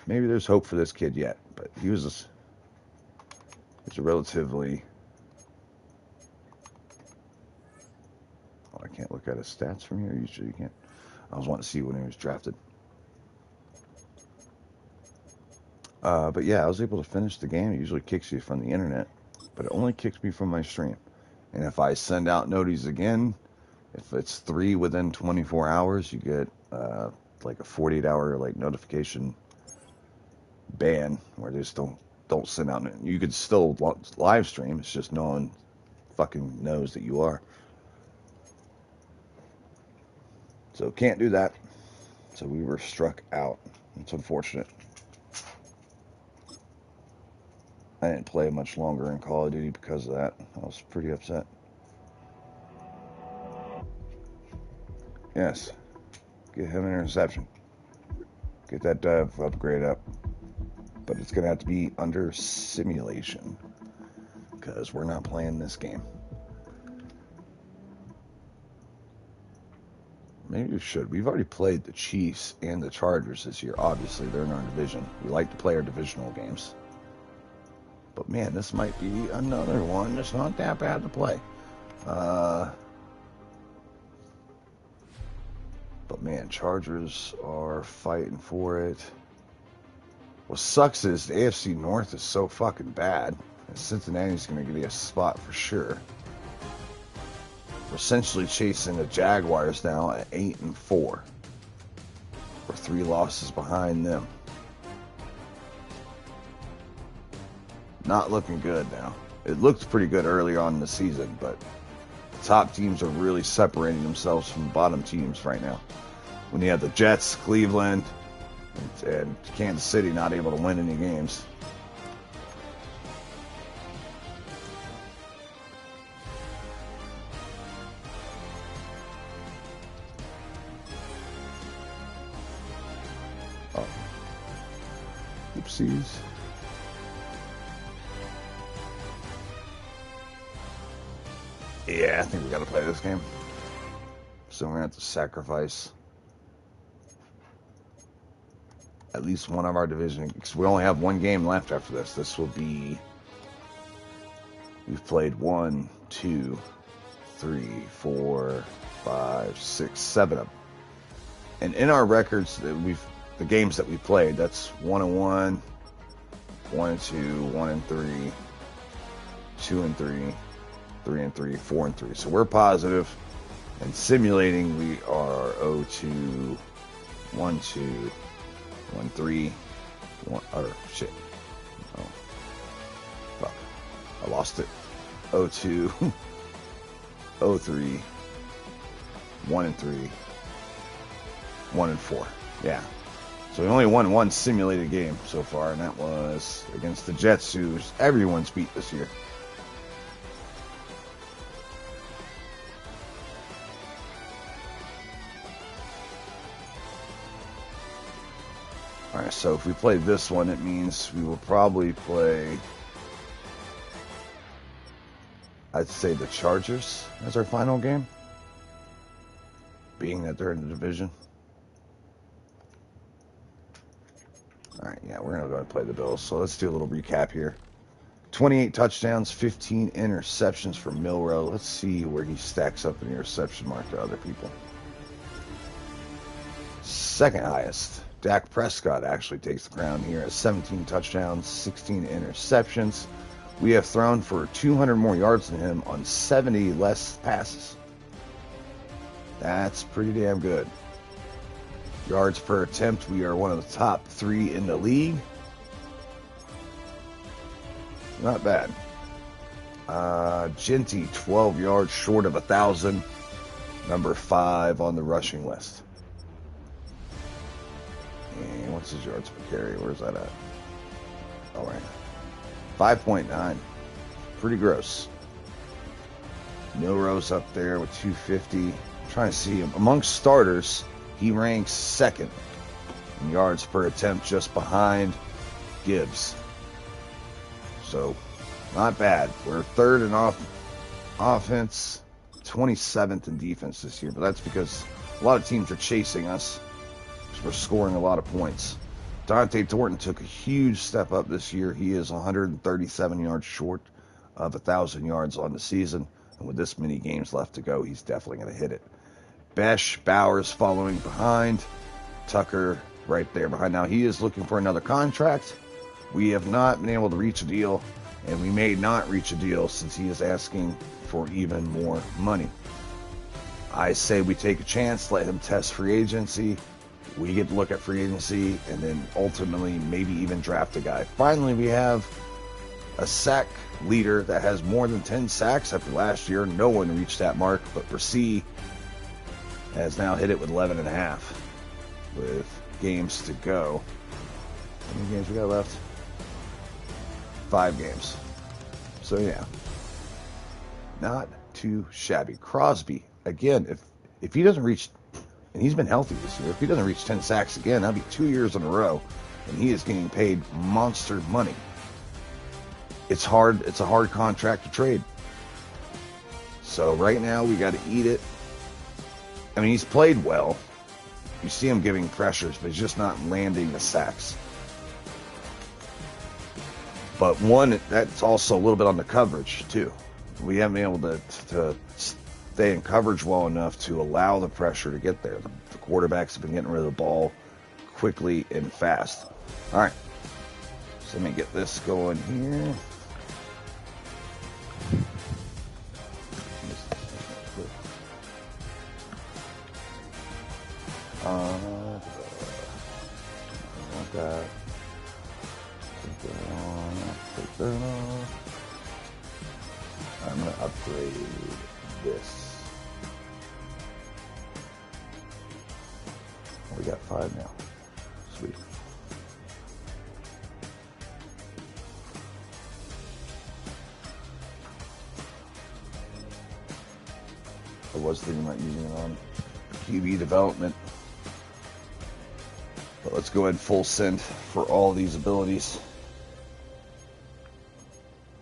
Maybe there's hope for this kid yet, but he was a relatively... Oh, I can't look at his stats from here. Usually you can't. I was wanting to see when he was drafted. But yeah, I was able to finish the game. It usually kicks you from the internet, but it only kicks me from my stream. And if I send out noties again, if it's 3 within 24 hours, you get like a 48-hour like notification ban where they just don't send out. You could still live stream. It's just no one fucking knows that you are. So can't do that. So we were struck out. It's unfortunate. I didn't play much longer in Call of Duty because of that. I was pretty upset. Yes. Get him an interception. Get that dive upgrade up. But it's going to have to be under simulation because we're not playing this game. Maybe we should. We've already played the Chiefs and the Chargers this year. Obviously, they're in our division. We like to play our divisional games. But man, this might be another one that's not that bad to play. But man, Chargers are fighting for it. What sucks is the AFC North is so fucking bad. And Cincinnati's going to give you a spot for sure. We're essentially chasing the Jaguars now at 8-4. We're 3 losses behind them. Not looking good now. It looked pretty good earlier on in the season, but the top teams are really separating themselves from the bottom teams right now. When you have the Jets, Cleveland, and Kansas City not able to win any games. Oh. Oopsies. Yeah, I think we got to play this game. So we're going to have to sacrifice at least one of our division, because we only have one game left after this. This will be, we've played 1, 2, 3, 4, 5, 6, 7 of them. And in our records, the games that we played, that's 1-1, 1-2, 1-3, 2-3, 3-3, 4-3. So we're positive. And simulating, we are 0-2, 1-2, 1-3, 1. Oh shit! Oh fuck! I lost it. 0-2, 0-3, 1-3, 1-4. Yeah. So we only won one simulated game so far, and that was against the Jets, who everyone's beat this year. Alright, so if we play this one, it means we will probably play, I'd say, the Chargers as our final game, being that they're in the division. Alright, yeah, we're going to go and play the Bills. So let's do a little recap here. 28 touchdowns, 15 interceptions for Milroe. Let's see where he stacks up in the interception mark to other people. Second highest. Dak Prescott actually takes the crown here at 17 touchdowns, 16 interceptions. We have thrown for 200 more yards than him on 70 less passes. That's pretty damn good. Yards per attempt, we are one of the top 3 in the league. Not bad. Genty, 12 yards short of 1,000. Number 5 on the rushing list. And what's his yards per carry? Where's that at? All right. 5.9. Pretty gross. Milroe's up there with 250. I'm trying to see him. Amongst starters, He ranks second in yards per attempt, just behind Gibbs. So, not bad. We're third in offense, 27th in defense this year, but that's because a lot of teams are chasing us because we're scoring a lot of points. Dante Thornton took a huge step up this year. He is 137 yards short of 1,000 yards on the season, and with this many games left to go, he's definitely going to hit it. Bowers following behind. Tucker right there behind. Now, he is looking for another contract. We have not been able to reach a deal, and we may not reach a deal since he is asking for even more money. I say we take a chance, let him test free agency. We get to look at free agency, and then ultimately maybe even draft a guy. Finally, we have a sack leader that has more than 10 sacks after last year. No one reached that mark, but Rasee has now hit it with 11.5 with games to go. How many games we got left? 5 games. So yeah, not too shabby. Crosby, again, if he doesn't reach, and he's been healthy this year, if he doesn't reach 10 sacks again, that'll be 2 years in a row, and he is getting paid monster money. It's hard. It's a hard contract to trade. So right now we got to eat it. I mean, he's played well. You see him giving pressures, but he's just not landing the sacks. But one, that's also a little bit on the coverage, too. We haven't been able to stay in coverage well enough to allow the pressure to get there. The quarterbacks have been getting rid of the ball quickly and fast. All right. So let me get this going here. Take that off. I'm going to upgrade this. We got 5 now. Sweet. I was thinking about using it on QB development. But let's go ahead full send for all these abilities.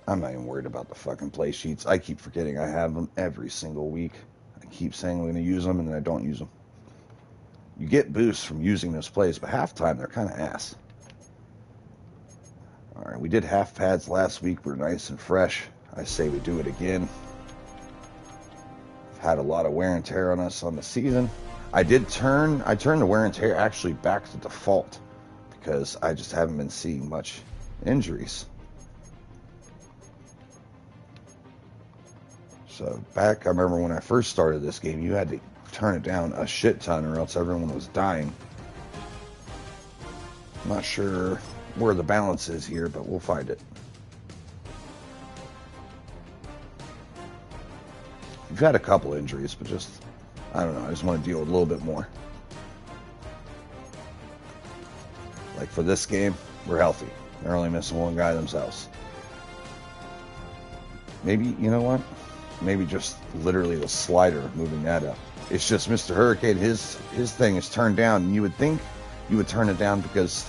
I'm not even worried about the fucking play sheets. I keep forgetting I have them every single week. I keep saying I'm going to use them, and then I don't use them. You get boosts from using those plays, but half time they're kind of ass. All right, we did half pads last week. We're nice and fresh. I say we do it again. I've had a lot of wear and tear on us on the season. I turned the wear and tear actually back to default because I just haven't been seeing much injuries. So back, I remember when I first started this game, you had to turn it down a shit ton or else everyone was dying. I'm not sure where the balance is here, but we'll find it. We've had a couple injuries, but just, I don't know, I just want to deal with a little bit more. Like for this game, we're healthy. They're only missing one guy themselves. Maybe, you know what? Maybe just literally the slider, moving that up. It's just Mr. Hurricane, his thing is turned down, and you would think you would turn it down because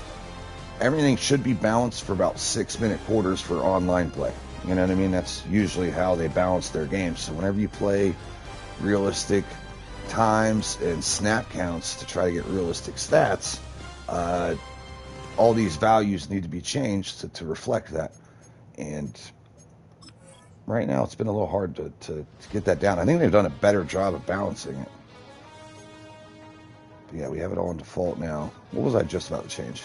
everything should be balanced for about 6-minute quarters for online play. You know what I mean? That's usually how they balance their games. So whenever you play realistic times and snap counts to try to get realistic stats, all these values need to be changed to reflect that. And right now, it's been a little hard to get that down. I think they've done a better job of balancing it. But yeah, we have it all in default now. What was I just about to change?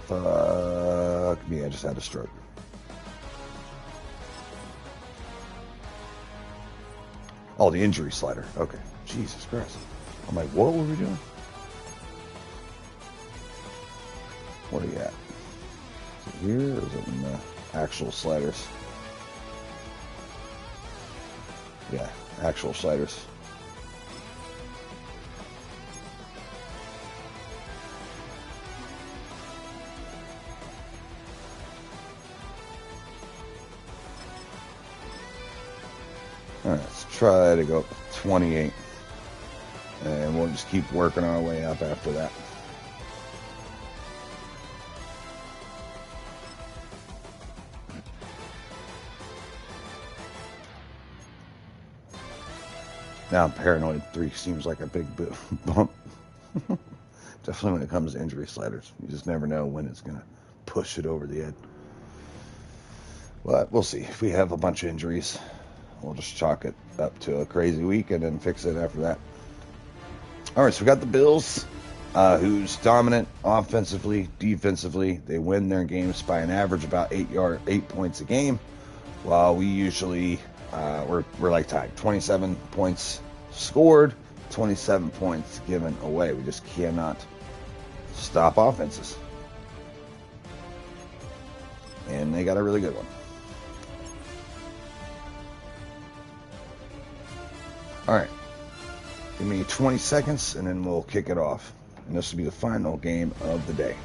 Fuck me, I just had a stroke. Oh, the injury slider. Okay. Jesus Christ. I'm like, what were we doing? Where are you at? Is it here or is it in the actual sliders? Yeah, actual sliders. try to go up 28. And we'll just keep working our way up after that. Now I'm paranoid. 3 seems like a big bump. Definitely when it comes to injury sliders. You just never know when it's going to push it over the edge. But we'll see. If we have a bunch of injuries, we'll just chalk it up to a crazy week and then fix it after that. All right, so we got the Bills, who's dominant offensively, defensively. They win their games by an average about 8 points a game, while we usually we're like tied. 27 points scored, 27 points given away. We just cannot stop offenses. And they got a really good one. All right. Give me 20 seconds, and then we'll kick it off. And this will be the final game of the day.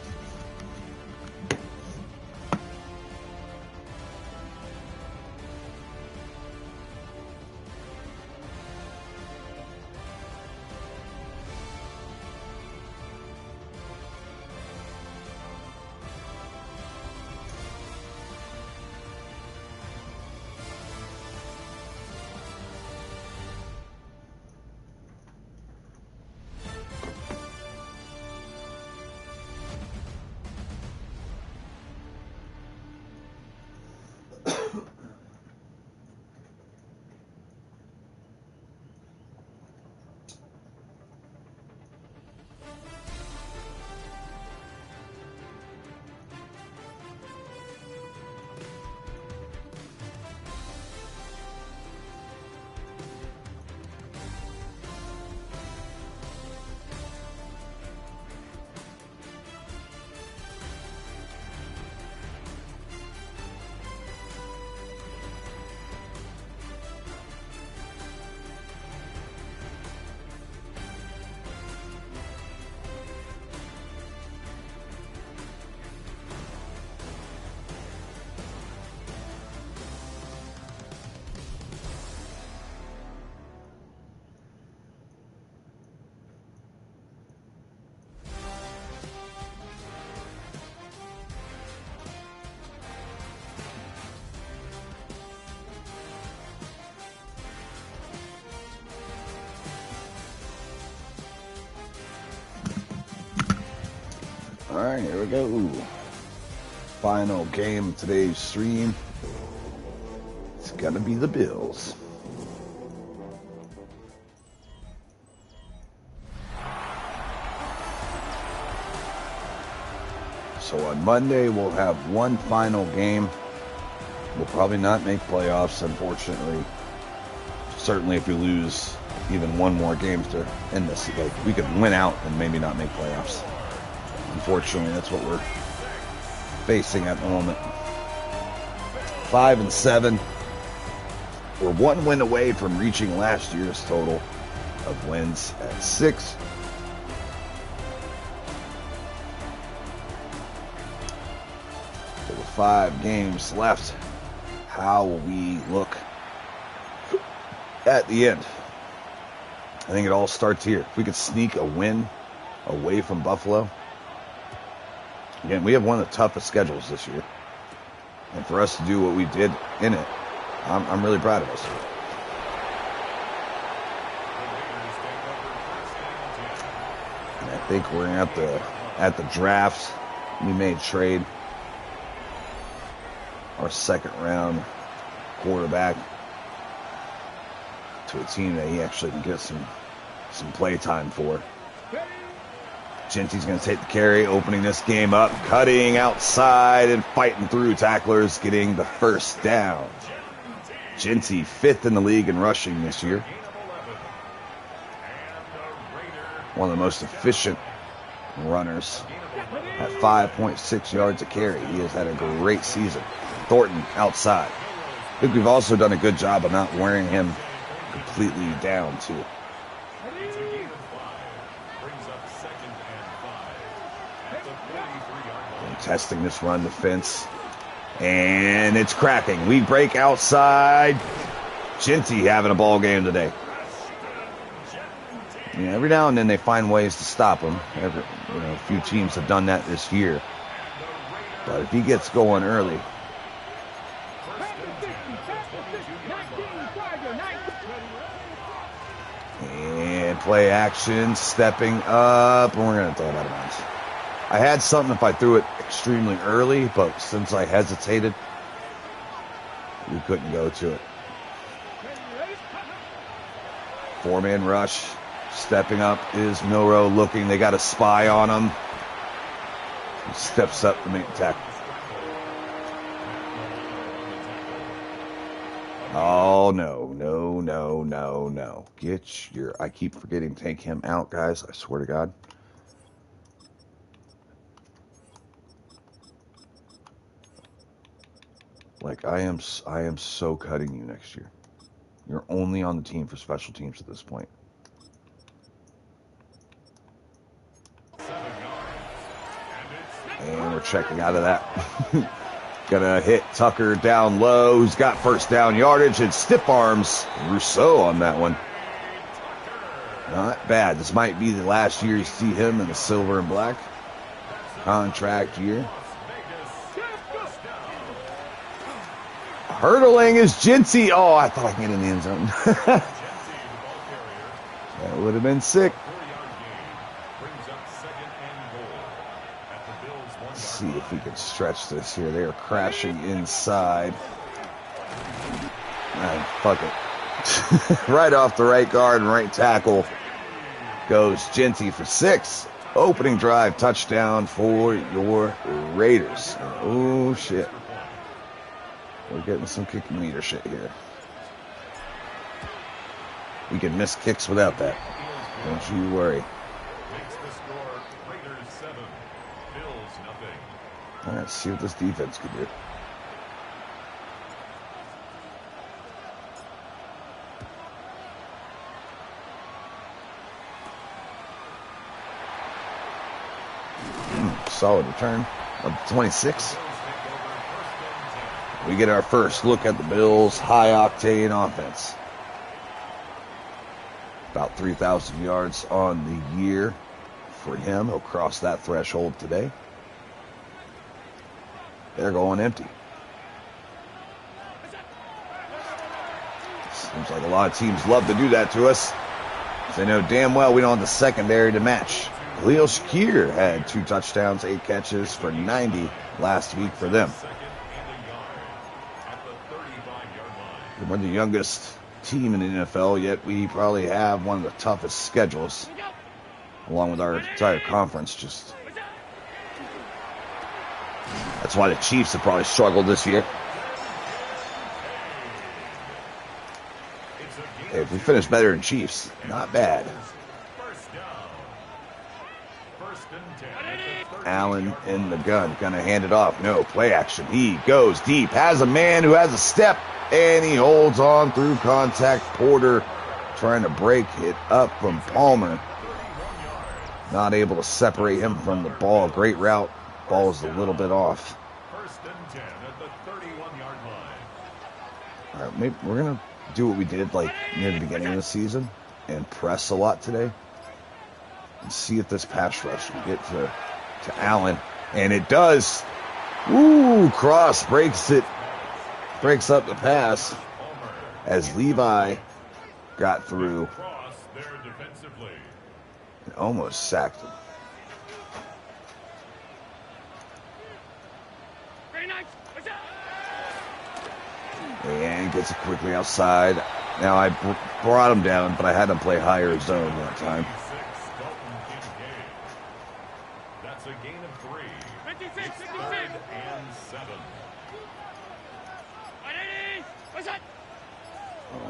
All right, here we go. Final game of today's stream. It's gonna be the Bills. So on Monday, we'll have one final game. We'll probably not make playoffs, unfortunately. Certainly if we lose even one more game to end this, like, we could win out and maybe not make playoffs. Unfortunately, that's what we're facing at the moment. 5-7. We're 1 win away from reaching last year's total of wins at 6. So with 5 games left, how will we look at the end? I think it all starts here. If we could sneak a win away from Buffalo. Again, we have one of the toughest schedules this year. And for us to do what we did in it, I'm really proud of us. And I think we're at the draft. We may trade our second round quarterback to a team that he actually can get some play time for. Genty's going to take the carry, opening this game up, cutting outside and fighting through tacklers, getting the first down. Genty, 5th in the league in rushing this year. One of the most efficient runners at 5.6 yards a carry. He has had a great season. Thornton outside. I think we've also done a good job of not wearing him completely down, too. Testing this run defense. And it's cracking. We break outside. Ginty having a ball game today. Yeah, every now and then they find ways to stop him. A few teams have done that this year. But if he gets going early, and play action, stepping up, and we're going to throw it out of bounds. I had something if I threw it extremely early, but since I hesitated, we couldn't go to it. 4-man rush. Stepping up is Milroe looking. They got a spy on him. He steps up to make the tackle. Oh, no. I keep forgetting to take him out, guys. I swear to God. Like, I am so cutting you next year. You're only on the team for special teams at this point. And we're checking out of that. Gonna hit Tucker down low, who's got first down yardage, and stiff arms Rousseau on that one. Not bad. This might be the last year you see him in the silver and black contract year. Hurdling is Ginty. Oh, I thought I could get in the end zone. That would have been sick. Let's see if we can stretch this here. They are crashing inside. Fuck it. Right off the right guard and right tackle goes Ginty for 6. Opening drive touchdown for your Raiders. Oh, shit. We're getting some kicking meter shit here. We can miss kicks without that. Don't you worry. All right, let's see what this defense can do. Solid return of 26. We get our first look at the Bills' high-octane offense. About 3,000 yards on the year for him. He'll cross that threshold today. They're going empty. Seems like a lot of teams love to do that to us. They know damn well we don't have the secondary to match. Khalil Shakir had 2 touchdowns, 8 catches for 90 last week for them. We're the youngest team in the NFL, yet we probably have one of the toughest schedules, along with our entire conference. That's why the Chiefs have probably struggled this year. Hey, if we finish better than Chiefs, not bad. Allen in the gun, gonna hand it off. No, play action. He goes deep, has a man who has a step, and he holds on through contact. Porter trying to break it up from Palmer. Not able to separate him from the ball. Great route. Ball is a little bit off. All right, maybe we're going to do what we did like near the beginning of the season and press a lot today. And see if this pass rush can get to Allen. And it does. Ooh, Cross breaks up the pass as Levi got through and almost sacked him. And gets it quickly outside. Now I brought him down, but I had him play higher zone that time. That's a gain of 3. It's 3rd and 7.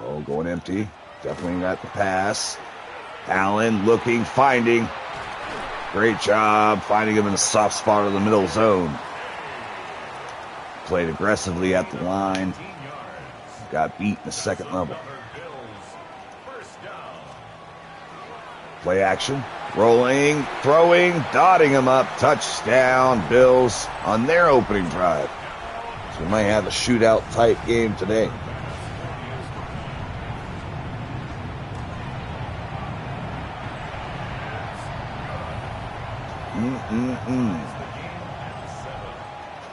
Oh, going empty. Definitely got the pass. Allen looking, finding. Great job finding him in a soft spot in the middle zone. Played aggressively at the line. Got beat in the second level. Play action. Rolling, throwing, dotting him up. Touchdown, Bills on their opening drive. So we might have a shootout type game today.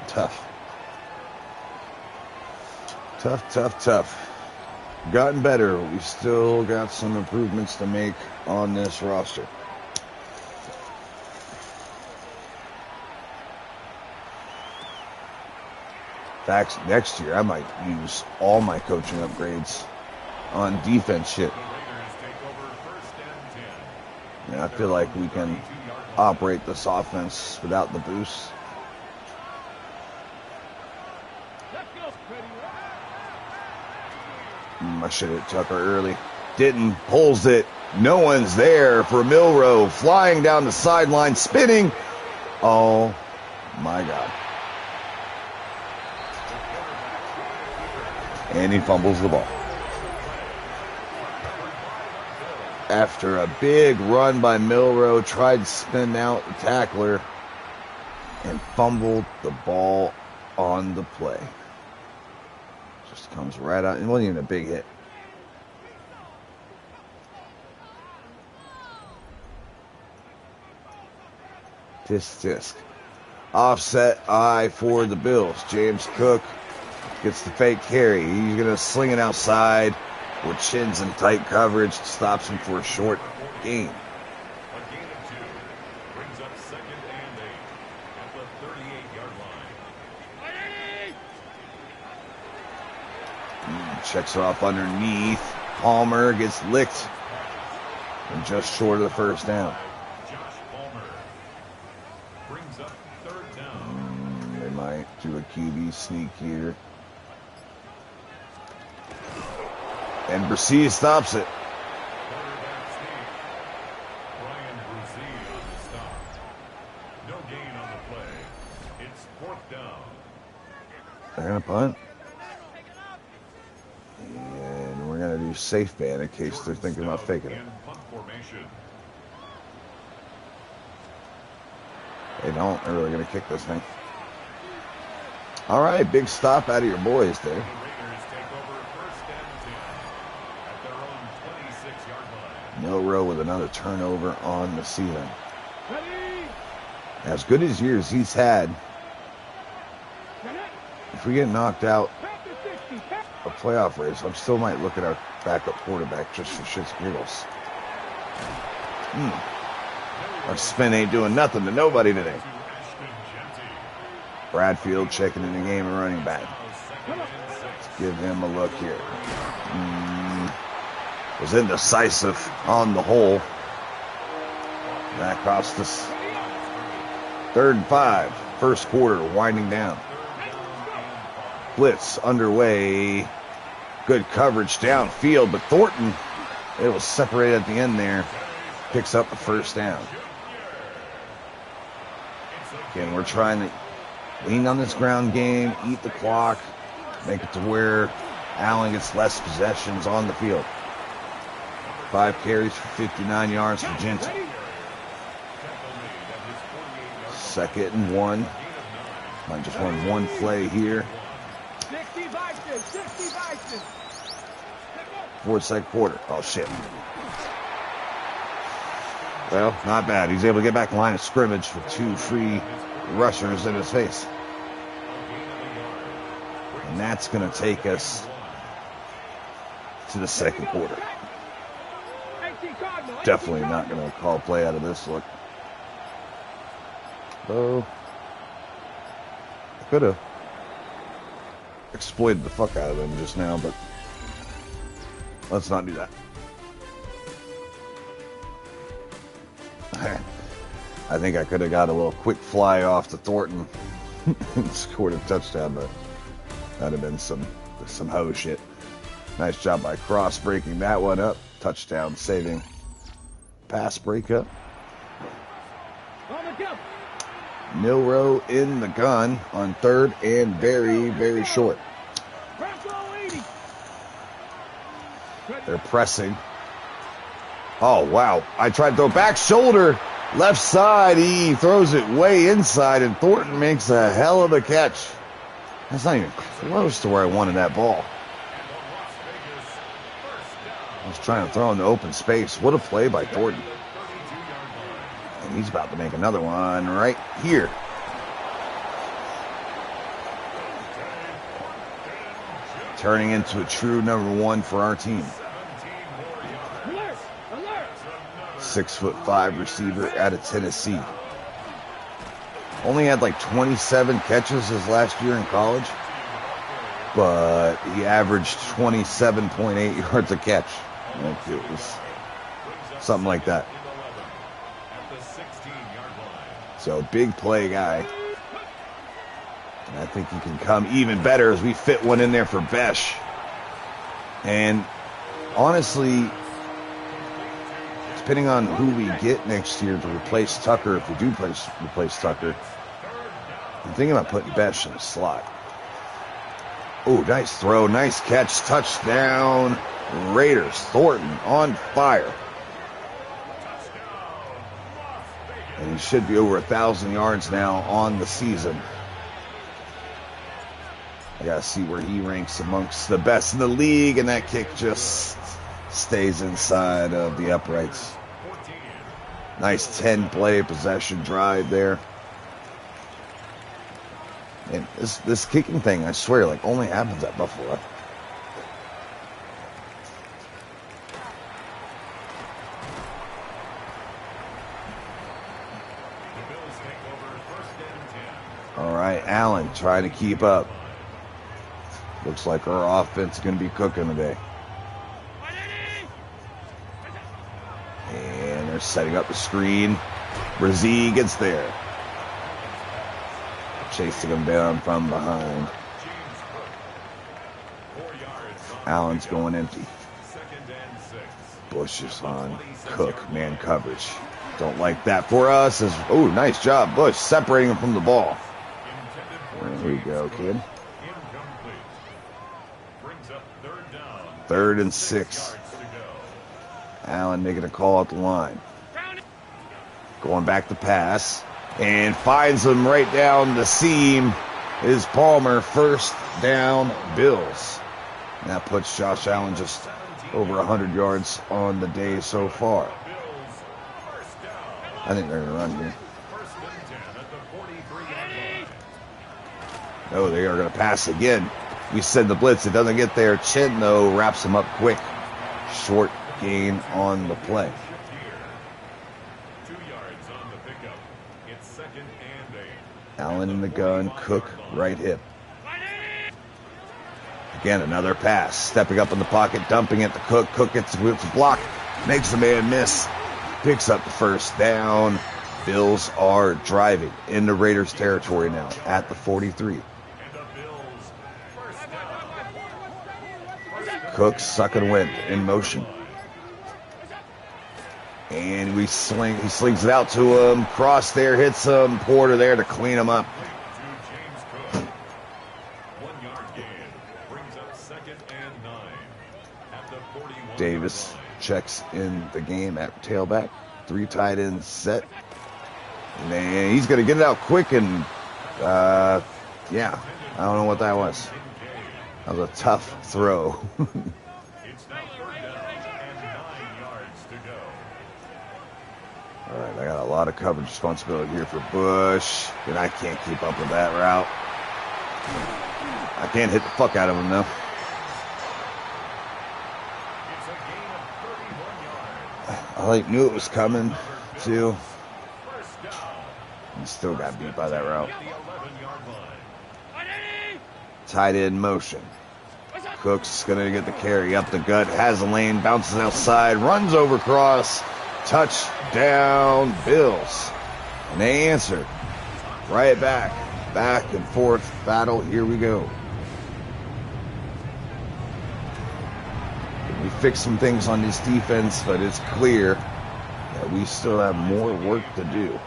Tough. Tough. Gotten better. We still got some improvements to make on this roster. In fact, next year I might use all my coaching upgrades on defense shit. Yeah, I feel like we can operate this offense without the boost. I should have Tucker early. Didn't. Pulls it. No one's there for Milroe. Flying down the sideline, spinning. Oh, my God. And he fumbles the ball. After a big run by Milroe, tried to spin out the tackler and fumbled the ball on the play. Just comes right out. It wasn't even a big hit. Disc. Offset eye for the Bills. James Cook gets the fake carry. He's going to sling it outside with Chins in tight coverage. Stops him for a short gain. A gain of 2 brings up 2nd and 8 at the 38-yard line. Checks it off underneath. Palmer gets licked and just short of the first down. Josh Palmer brings up 3rd down. They might do a QB sneak here. And Brissy stops it. Quarterback sneak. Brian Brissy on the stop. No gain on the play. It's 4th down. They're going to punt. And we're going to do safe ban in case they're thinking about faking it. In punt formation. They don't. They're really going to kick this thing. All right, big stop out of your boys there. The Raiders take over 1st and 10 at their own 26-yard line. Milroe with another turnover on the season. As good as years he's had, if we get knocked out a playoff race, I still might look at our backup quarterback just for shits and giggles. Our spin ain't doing nothing to nobody today. Bradfield checking in the game and running back. Let's give him a look here. Was indecisive on the whole. That cost us 3rd and 5. First quarter winding down. Blitz underway. Good coverage downfield, but Thornton, it was separated at the end there. Picks up the first down. Again, we're trying to lean on this ground game, eat the clock, make it to where Allen gets less possessions on the field. 5 carries for 59 yards for Jensen. 2nd and 1. Might just run one play here. 4th quarter. Oh, shit. Well, not bad. He's able to get back in line of scrimmage with 2 free rushers in his face. And that's going to take us to the 2nd quarter. Definitely not going to call play out of this look. Though, I could have exploited the fuck out of them just now, but let's not do that. I think I could have got a little quick fly off to Thornton and scored a touchdown, but that'd have been some hoe shit. Nice job by Cross breaking that one up. Touchdown saving pass breakup. Milroe in the gun on 3rd and very, very short. They're pressing. Oh, wow. I tried to throw back shoulder. Left side. He throws it way inside, and Thornton makes a hell of a catch. That's not even close to where I wanted that ball. I was trying to throw in the open space. What a play by Thornton. And he's about to make another one right here. Turning into a true number one for our team. 6'5" receiver out of Tennessee. Only had like 27 catches his last year in college, but he averaged 27.8 yards a catch. Like it was something like that. So big play guy. And I think he can come even better as we fit one in there for Besh. And honestly, depending on who we get next year to replace Tucker, if we do replace Tucker, I'm thinking about putting Besh in the slot. Oh, nice throw, nice catch, touchdown. Raiders, Thornton on fire. And he should be over 1,000 yards now on the season. I gotta see where he ranks amongst the best in the league, and that kick just stays inside of the uprights. Nice 10-play possession drive there. And this kicking thing, I swear, like only happens at Buffalo. All right, Allen trying to keep up. Looks like our offense is going to be cooking today. And they're setting up the screen. Brazee gets there. Chasing him down from behind. Allen's going empty. Bush is on Cook, man coverage. Don't like that for us. Oh, nice job, Bush, separating him from the ball. There you go, kid. 3rd and 6. Allen making a call at the line. Going back to pass. And finds him right down the seam. Is Palmer. 1st down, Bills. And that puts Josh Allen just over 100 yards on the day so far. I think they're going to run here. No, they are going to pass again. We said the blitz. It doesn't get there. Chin, though, wraps him up quick. Short gain on the play. Allen in the gun. Cook, right hip. Again, another pass. Stepping up in the pocket, dumping it to Cook. Cook gets the block. Makes the man miss. Picks up the 1st down. Bills are driving into Raiders territory now at the 43. Cook sucking wind in motion. And he slings it out to him. Cross there, hits him. Porter there to clean him up. Davis checks in the game at tailback. 3 tight ends set. And he's going to get it out quick. And, yeah, I don't know what that was. That was a tough throw. All right, I got a lot of coverage responsibility here for Bush, and I can't keep up with that route. I can't hit the fuck out of him, though. I knew it was coming, too. And still got beat by that route. Tight end motion. Cook's going to get the carry up the gut, has a lane, bounces outside, runs over cross. Touchdown, Bills. And they answer. Right back. Back and forth battle. Here we go. We fixed some things on this defense, but it's clear that we still have more work to do.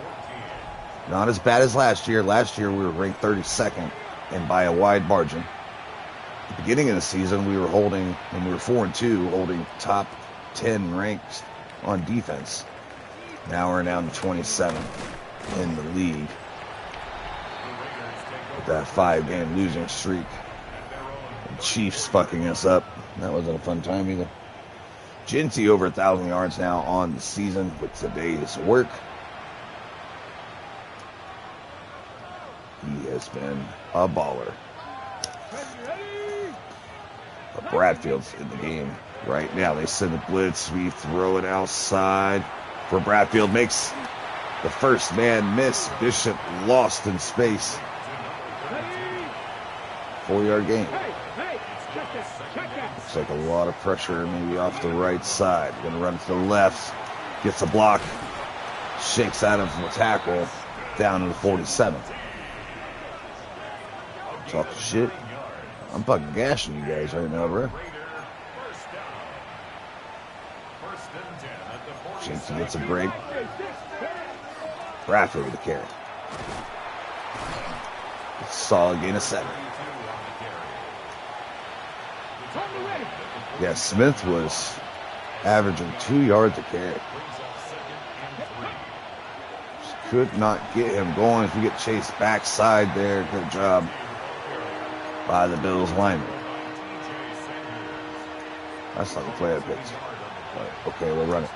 Not as bad as last year. Last year we were ranked 32nd and by a wide margin. At the beginning of the season we were holding, when we were 4-2, holding top 10 ranks on defense. Now we're down to 27th in the league with that 5-game losing streak. The Chiefs fucking us up. That wasn't a fun time either. Jinty over 1,000 yards now on the season with today's work. has been a baller. Ready. But Bradfield's in the game right now. They send a blitz. We throw it outside for Bradfield. Makes the first man miss. Bishop lost in space. Ready. 4-yard gain. Hey, hey, check that, check that. Looks like a lot of pressure maybe off the right side. Going to run to the left. Gets a block. Shakes out of a tackle down to the 47. Talking shit. I'm fucking gashing you guys right now, bro. Jensen gets a break. Bradford with the carry. It's a solid gain of 7. Yeah, Smith was averaging 2 yards a carry. Just could not get him going. If you get chased backside there, good job by the Bills lineman. That's not the play I picked. Okay, we'll run it.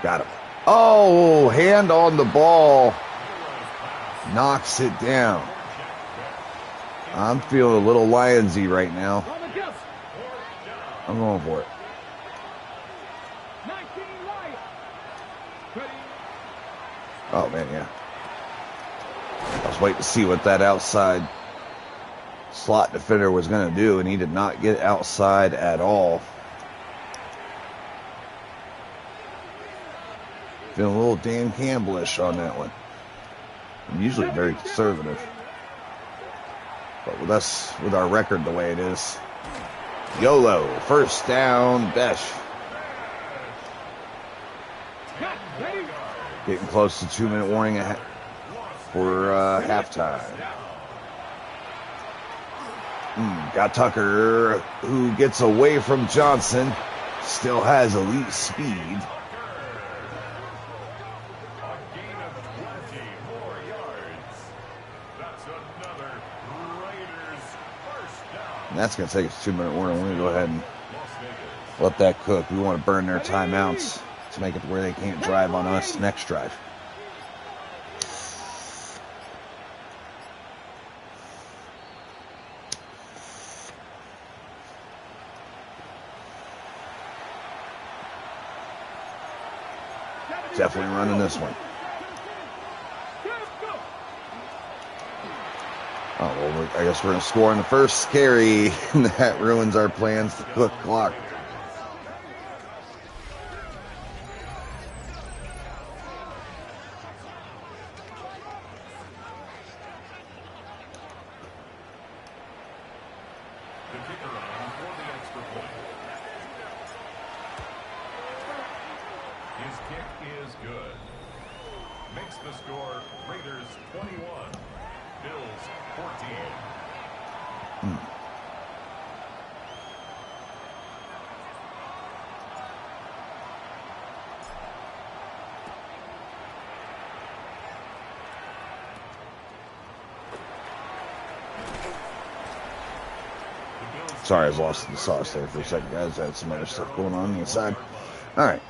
Got him. Oh, hand on the ball. Knocks it down. I'm feeling a little Lionsy right now. I'm going for it. 19 Lions. Ready. Oh, man, yeah. I was waiting to see what that outside slot defender was going to do, and he did not get outside at all. Feeling a little Dan Campbell-ish on that one. I'm usually very conservative. But with us, with our record the way it is, YOLO, first down, Besh. Ready. Getting close to 2-minute warning for halftime. Got Tucker, who gets away from Johnson. Still has elite speed. And that's going to take us 2-minute warning. We're going to go ahead and let that cook. We want to burn their timeouts to make it where they can't drive on us next drive. Definitely running this one. Oh, well, I guess we're going to score in the first carry, and that ruins our plans to cook clock. The kicker on for the extra point. His kick is good. Makes the score Raiders 21, Bills 14. Sorry, I was lost in the sauce there for a second, guys. I had some other stuff going on the inside. All right.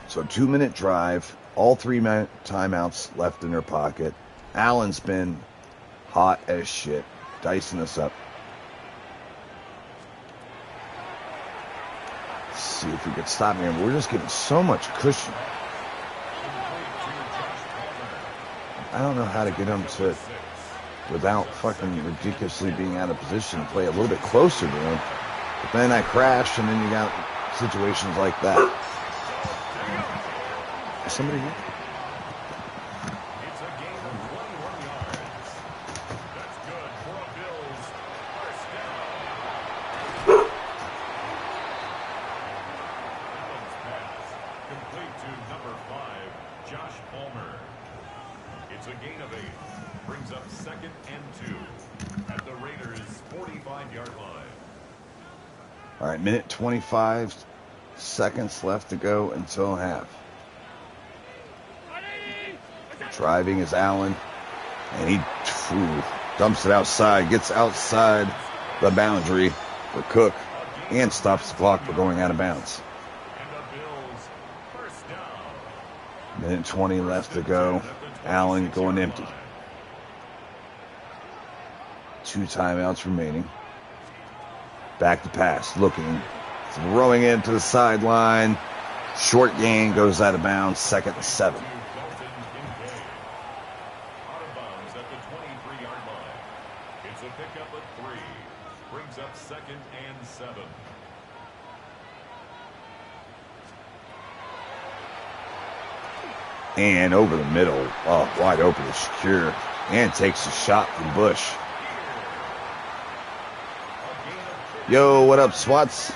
So 2-minute drive, all 3 timeouts left in their pocket. Allen's been hot as shit, dicing us up. Let's see if we can stop him. We're just getting so much cushion. I don't know how to get him to, without fucking ridiculously being out of position, play a little bit closer to him. But then I crash, and then you got situations like that. Somebody here? It's a gain of 21 yards. That's good for a Bills first down. Allen's pass complete to number 5, Josh Palmer. It's a gain of 8. Brings up 2nd and 2 at the Raiders' 45-yard line. All right, minute 25 seconds left to go until half. Driving is Allen, and he dumps it outside, gets outside the boundary for Cook, and stops the clock for going out of bounds. And the Bills first down. Minute 20 left to go. Allen going empty. 2 timeouts remaining. Back to pass, looking, throwing it to the sideline. Short gain, goes out of bounds, 2nd and 7. Out of bounds at the 23-yard line. It's a pickup of 3. Brings up 2nd and 7. And over the middle, wide open to Shakir. And takes a shot from Bush. Yo, what up, Swats?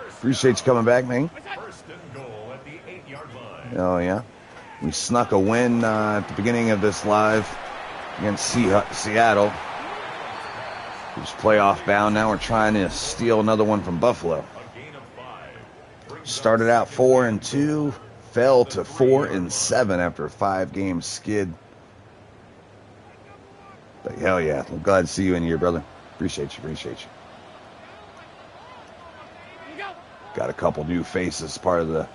Appreciate you coming back, man. First and goal at the 8-yard line. Oh, yeah. We snuck a win at the beginning of this live against Seattle. Who's playoff bound. Now we're trying to steal another one from Buffalo. A gain of 5. Started out 4-2, fell to 4-7 after a 5-game skid. But hell yeah, I'm glad to see you in here, brother. Appreciate you. Got a couple new faces, part of the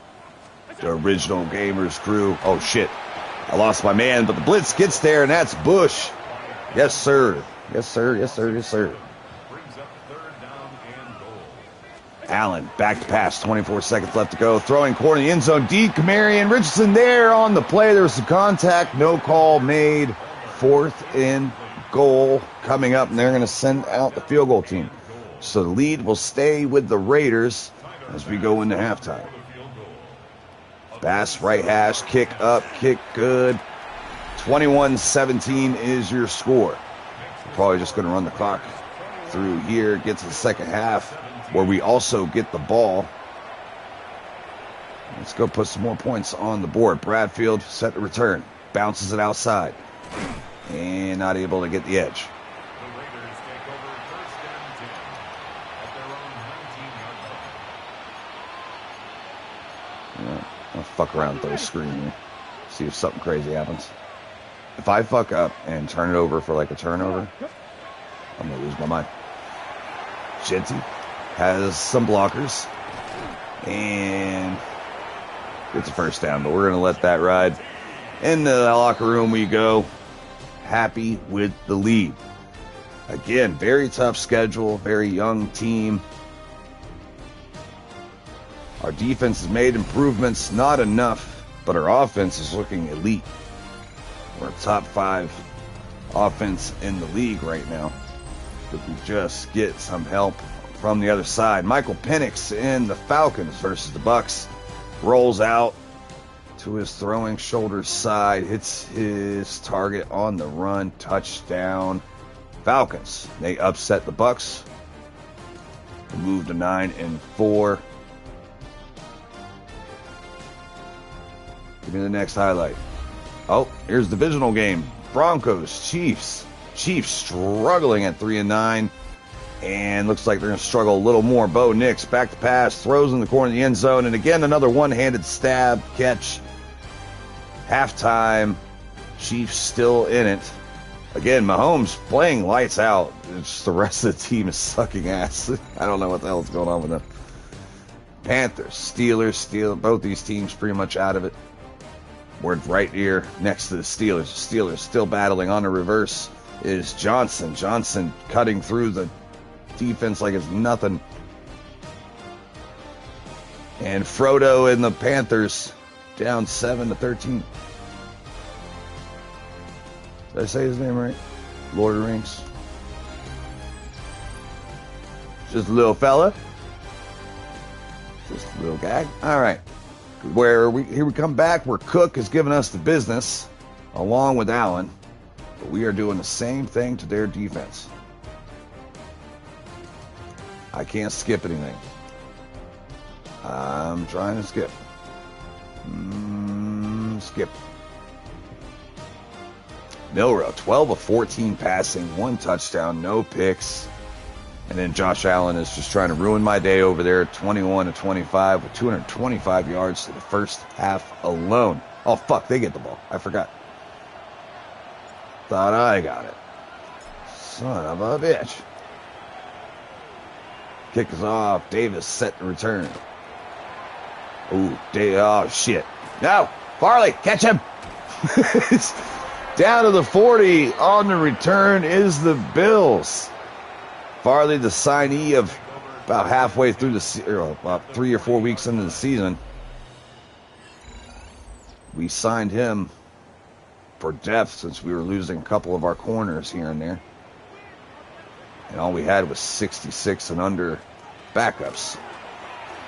original Gamers crew. Oh shit, I lost my man, but the blitz gets there, and that's Bush. Yes, sir. Yes, sir. Brings up 3rd down and goal. Allen, back to pass, 24 seconds left to go. Throwing corner in the end zone, deep. Kamarian Richardson there on the play. There was some contact, no call made. 4th and goal coming up, and they're going to send out the field goal team. So the lead will stay with the Raiders as we go into halftime. Bass right hash, kick up, kick good. 21-17 is your score. We're probably just going to run the clock through here, get to the second half, where we also get the ball. Let's go put some more points on the board. Bradfield set to return. Bounces it outside. And not able to get the edge. The Raiders take over 1st and 10 at their own 19-yard line. Yeah, I'll fuck around with those screen here. See if something crazy happens. If I fuck up and turn it over for like a turnover, I'm going to lose my mind. Genty has some blockers. And gets a first down, but we're going to let that ride. In the locker room we go. Happy with the lead. Again, very tough schedule, very young team. Our defense has made improvements, not enough, but our offense is looking elite. We're a top 5 offense in the league right now. If we just get some help from the other side. Michael Penix in the Falcons versus the Bucks. Rolls out to his throwing shoulder side, hits his target on the run, touchdown. Falcons, they upset the Bucks. They move to 9-4. Give me the next highlight. Oh, here's the divisional game. Broncos, Chiefs. Chiefs struggling at 3-9. And looks like they're going to struggle a little more. Bo Nix, back to pass, throws in the corner of the end zone. And again, another one-handed stab catch. Halftime, Chiefs still in it. Again, Mahomes playing lights out. It's the rest of the team is sucking ass. I don't know what the hell is going on with them. Panthers, Steelers, both these teams pretty much out of it. We're right here next to the Steelers. Steelers still battling. On the reverse is Johnson. Johnson cutting through the defense like it's nothing. And Frodo and the Panthers down 7-13. Did I say his name right? Lord of the Rings. Just a little fella. Just a little gag. All right. Here we come back where Cook has given us the business along with Allen. But we are doing the same thing to their defense. I can't skip anything. I'm trying to skip. Skip. Milrow, 12 of 14 passing, 1 touchdown, no picks. And then Josh Allen is just trying to ruin my day over there, 21-25 with 225 yards to the first half alone. Oh, fuck, they get the ball. I forgot. Thought I got it. Son of a bitch. Kick is off. Davis set to return. Oh, shit. No! Farley, catch him. Down to the 40. On the return is the Bills. Farley, the signee of about halfway through about 3 or 4 weeks into the season. We signed him for depth since we were losing a couple of our corners here and there. And all we had was 66 and under backups.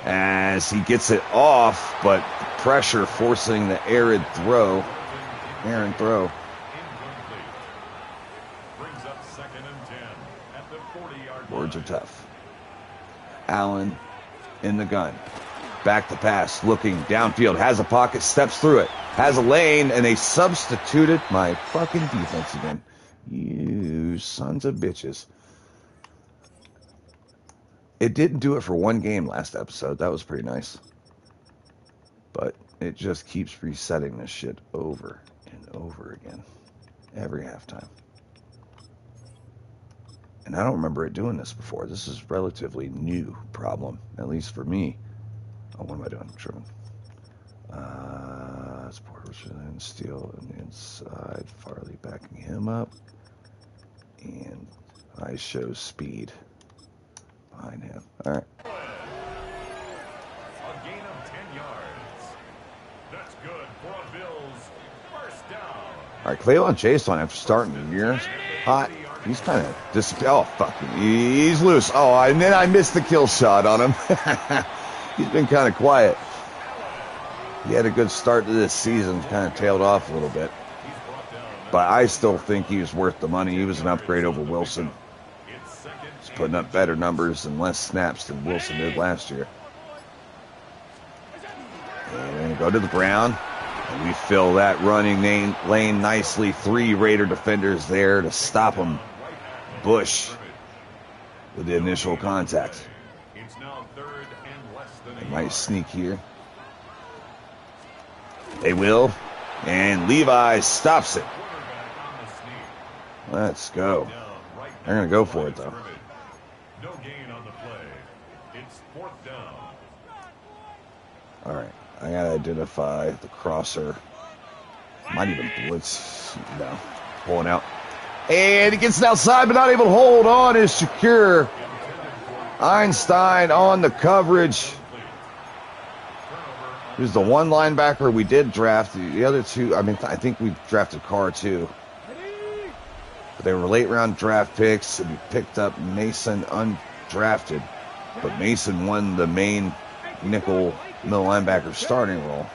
As he gets it off, but pressure forcing the errant throw. Incomplete. Brings up 2nd and 10 at the 40-yard line. Words are tough. Allen in the gun. Back to pass, looking downfield, has a pocket, steps through it, has a lane, and they substituted my fucking defense again. You sons of bitches. It didn't do it for one game last episode. That was pretty nice. But it just keeps resetting this shit over and over again. Every halftime. And I don't remember it doing this before. This is a relatively new problem, at least for me. Oh, what am I doing? I'm tripping. Support and steal on the inside. Farley backing him up. And I show speed behind him. All right. A gain of 10 yards. That's good for a Bills first down. All right, Cleveland chased on after starting the year hot. He's kind of disappeared. Oh, fuck him. He's loose. Oh, and then I missed the kill shot on him. He's been kind of quiet. He had a good start to this season, kind of tailed off a little bit. But I still think he was worth the money. He was an upgrade over Wilson. He's putting up better numbers and less snaps than Wilson did last year. And we're going to go to the Brown. And we fill that running lane nicely. 3 Raider defenders there to stop him. Bush with the initial contact. They might sneak here. They will. And Levi stops it. Let's go. They're going to go for it, though. No gain on the play. It's 4th down. All right. I got to identify the crosser. Might even blitz. No. Pulling out. And he gets it outside, but not able to hold on. Is Shakur. Einstein on the coverage. Who's the one linebacker we did draft. The other two, I think we drafted Carr too. But they were late round draft picks, and we picked up Mason undrafted. But Mason won the main nickel middle linebacker starting role.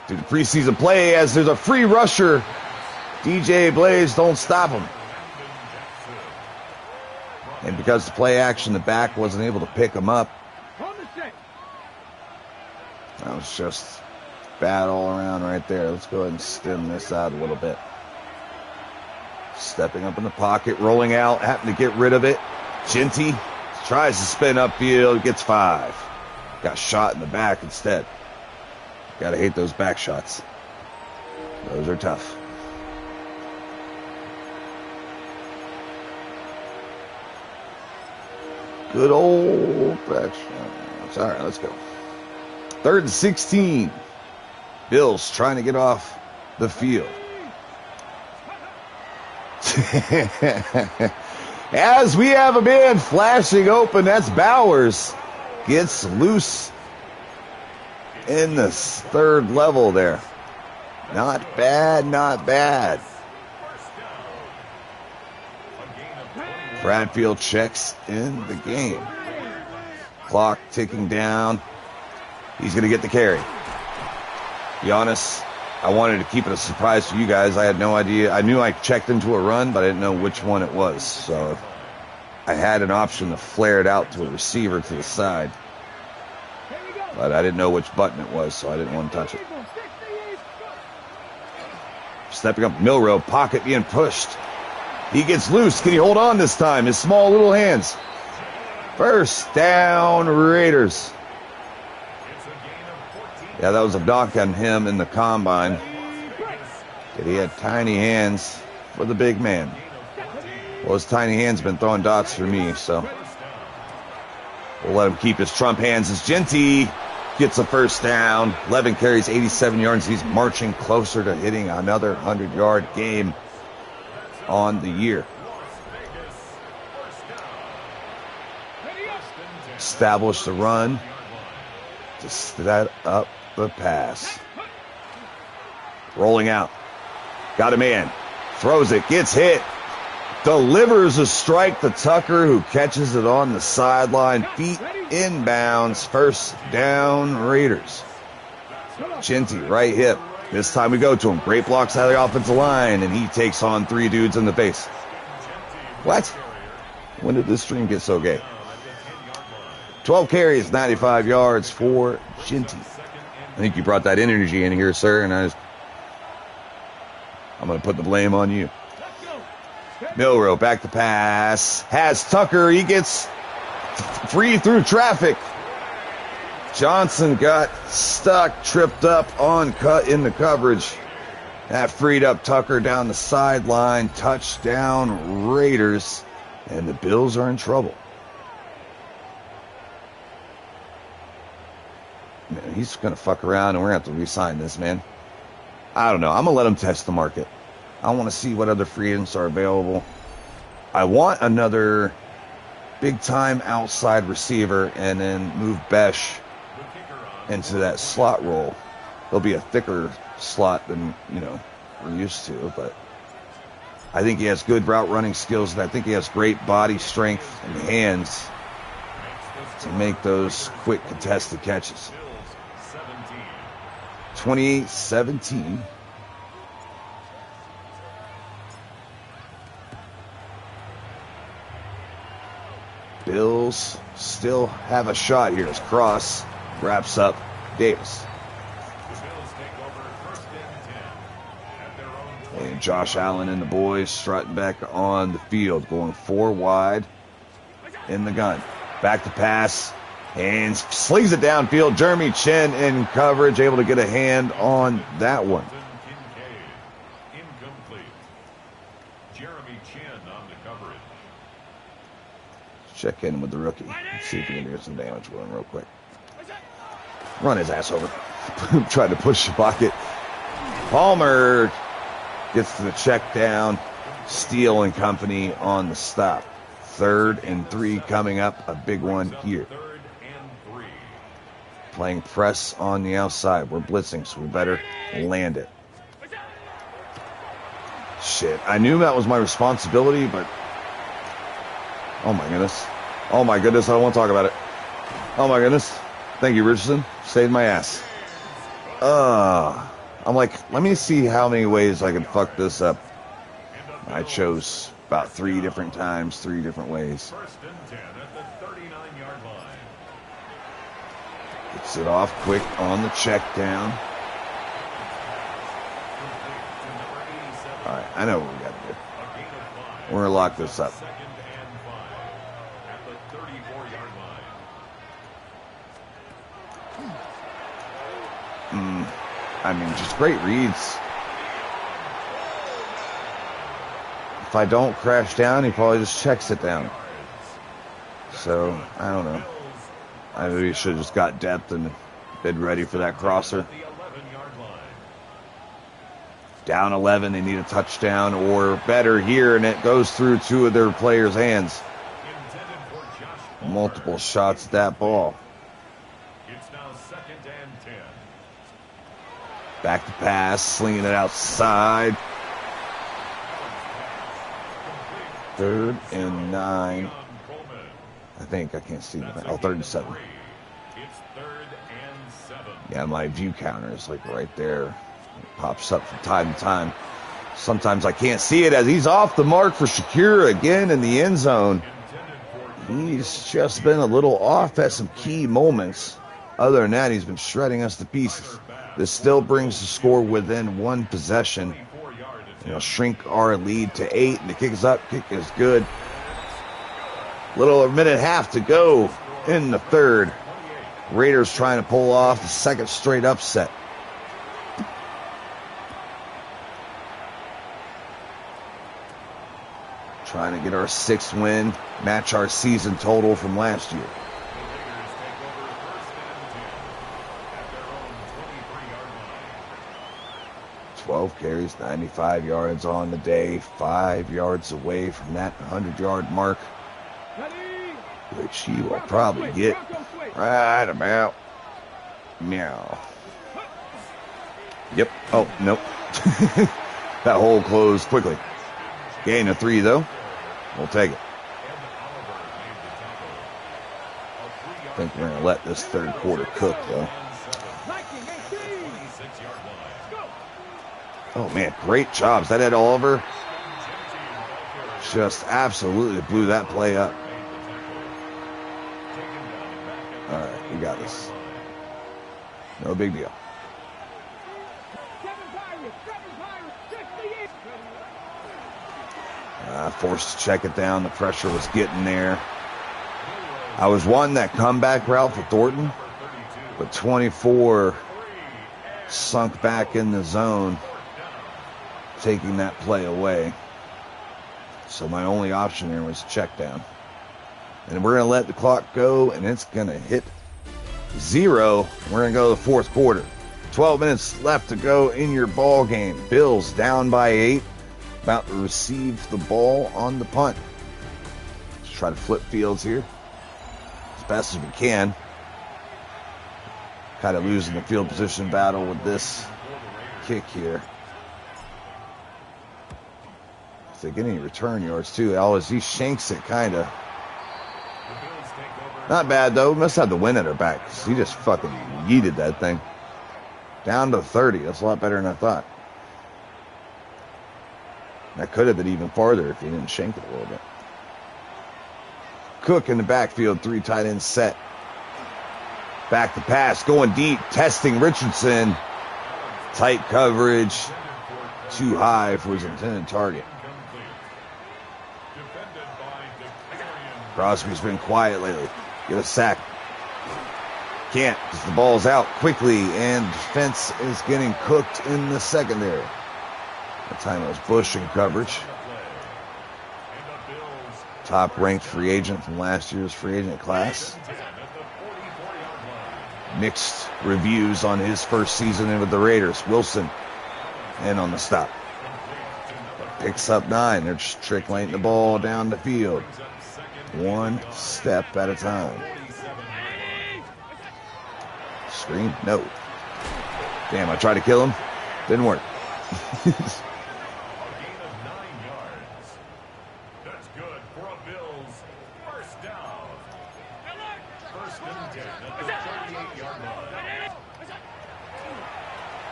Through the preseason play, as there's a free rusher. DJ Blaze, don't stop him. And because the play action, the back wasn't able to pick him up. That was just bad all around right there. Let's go ahead and stem this out a little bit. Stepping up in the pocket, rolling out, having to get rid of it. Genty tries to spin upfield, gets 5. Got shot in the back instead. Gotta hate those back shots. Those are tough. Good old back shots. All right, let's go. 3rd and 16. Bills trying to get off the field. As we have a man flashing open, that's Bowers. Gets loose in the 3rd level there. Not bad, not bad. Bradfield checks in the game. Clock ticking down. He's going to get the carry. Be honest, I wanted to keep it a surprise for you guys. I had no idea. I knew I checked into a run, but I didn't know which one it was. So I had an option to flare it out to a receiver to the side. But I didn't know which button it was, so I didn't want to touch it. Stepping up, Milrow, pocket being pushed. He gets loose. Can he hold on this time? His small little hands. 1st down, Raiders. Yeah, that was a knock on him in the combine. He had tiny hands for the big man. Well, his tiny hands been throwing dots for me, so we'll let him keep his Trump hands. As Genty gets a first down. 11 carries, 87 yards. He's marching closer to hitting another 100-yard game on the year. Establish the run to set up the pass. Rolling out. Got a man. Throws it. Gets hit. Delivers a strike to Tucker, who catches it on the sideline. Feet inbounds. First down, Raiders. Chinty, right hip. This time we go to him. Great blocks out of the offensive line, and he takes on 3 dudes in the face. What? When did this stream get so gay? 12 carries, 95 yards for Chinty. I think you brought that energy in here, sir, and I'm going to put the blame on you. Milroe back to pass. Has Tucker. He gets free through traffic. Johnson got stuck, tripped up on cut in the coverage. That freed up Tucker down the sideline. Touchdown, Raiders. And the Bills are in trouble. Man, he's going to fuck around, and we're going to have to re-sign this, man. I don't know. I'm going to let him test the market. I want to see what other free agents are available. I want another big-time outside receiver and then move Besh into that slot role. He'll be a thicker slot than, we're used to, but I think he has good route running skills, and I think he has great body strength and hands to make those quick contested catches. 28-17. Bills still have a shot here as Cross wraps up Davis. And Josh Allen and the boys strutting back on the field, going 4 wide in the gun. Back to pass, and slings it downfield. Jeremy Chin in coverage, able to get a hand on that one. Check in with the rookie. Let's see if we can do some damage with him real quick. Run his ass over. Tried to push the pocket. Palmer gets to the check down. Steele and company on the stop. 3rd and 3 coming up. A big one here. Playing press on the outside. We're blitzing, so we better land it. Shit. I knew that was my responsibility, but oh my goodness. Oh my goodness, I don't want to talk about it. Oh my goodness. Thank you, Richardson. Saved my ass. I'm like, let me see how many ways I can fuck this up. I chose about 3 different times, 3 different ways. Gets it off quick on the check down. All right, I know what we got to do. We're going to lock this up. I mean, just great reads. If I don't crash down, he probably just checks it down. So, I don't know. I maybe should have just got depth and been ready for that crosser. Down 11, they need a touchdown or better here, and it goes through 2 of their players' hands. Multiple shots at that ball. Back to pass, slinging it outside. 3rd and 9. I think I can't see that. Oh, 3rd and 7. Yeah, my view counter is like right there. It pops up from time to time. Sometimes I can't see it as he's off the mark for Shakira again in the end zone. He's just been a little off at some key moments. Other than that, he's been shredding us to pieces. This still brings the score within 1 possession. Shrink our lead to 8, and the kick is up. Kick is good. Little a minute and a half to go in the 3rd. Raiders trying to pull off the 2nd straight upset. Trying to get our 6th win, match our season total from last year. 12 carries, 95 yards on the day, 5 yards away from that 100-yard mark, which he will probably get right about meow. Yep. Oh, nope. That hole closed quickly. Gain of 3, though. We'll take it. I think we're going to let this third quarter cook, though. Oh, man, great jobs. That Ed Oliver just absolutely blew that play up. All right, we got this. No big deal. Forced to check it down. The pressure was getting there. I was wanting that comeback route for Thornton, but 24 sunk back in the zone, taking that play away. So my only option there was check down. And we're going to let the clock go, and it's going to hit 0. We're going to go to the fourth quarter. 12 minutes left to go in your ball game. Bills down by 8. About to receive the ball on the punt. Let's try to flip fields here as best as we can. Kind of losing the field position battle with this kick here. If they get any return yards too, LSU shanks it kind of. Not bad though. Must have the wind at her back. He just fucking yeeted that thing. Down to 30. That's a lot better than I thought. That could have been even farther if he didn't shank it a little bit. Cook in the backfield, 3 tight ends set. Back to pass, going deep, testing Richardson. Tight coverage, too high for his intended target. Crosby's been quiet lately. Get a sack. Can't, because the ball's out quickly, and defense is getting cooked in the secondary. That time it was Bush in coverage. Top-ranked free agent from last year's free agent class. Mixed reviews on his first season in with the Raiders. Wilson in on the stop. Picks up 9. They're just trickling the ball down the field. One step at a time. Screen? No. Damn, I tried to kill him. Didn't work.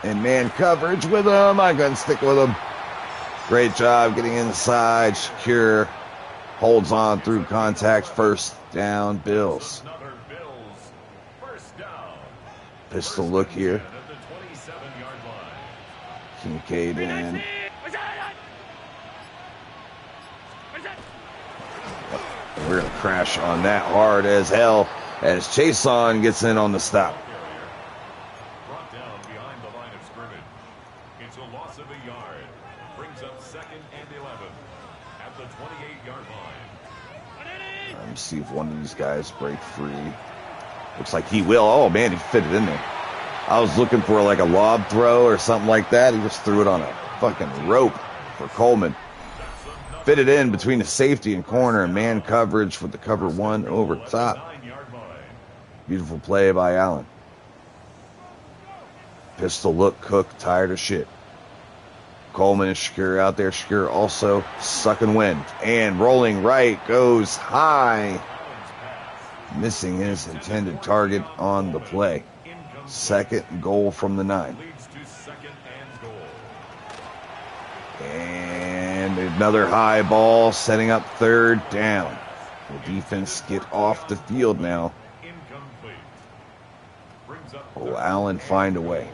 And man coverage with him. I couldn't stick with him. Great job getting inside. Shakir holds on through contact. First down, Bills. Pistol look here. Kincaid in. We're going to crash on that hard as hell as Chason gets in on the stop. Brought down behind the line of scrimmage. It's a loss of a yard. Brings up 2nd and 11 at the 28-yard line. Let me see if one of these guys break free. Looks like he will. Oh, man, he fit it in there. I was looking for like a lob throw or something like that. He just threw it on a fucking rope for Coleman. Fit it in between the safety and corner and man coverage with the cover 1 over top. Beautiful play by Allen. Pistol look, Cook, tired of shit. Coleman and Shakir out there. Shakir also sucking wind. And rolling right, goes high. Missing his intended target on the play. 2nd goal from the 9. And another high ball setting up 3rd down. The defense get off the field now. Will Allen find a way?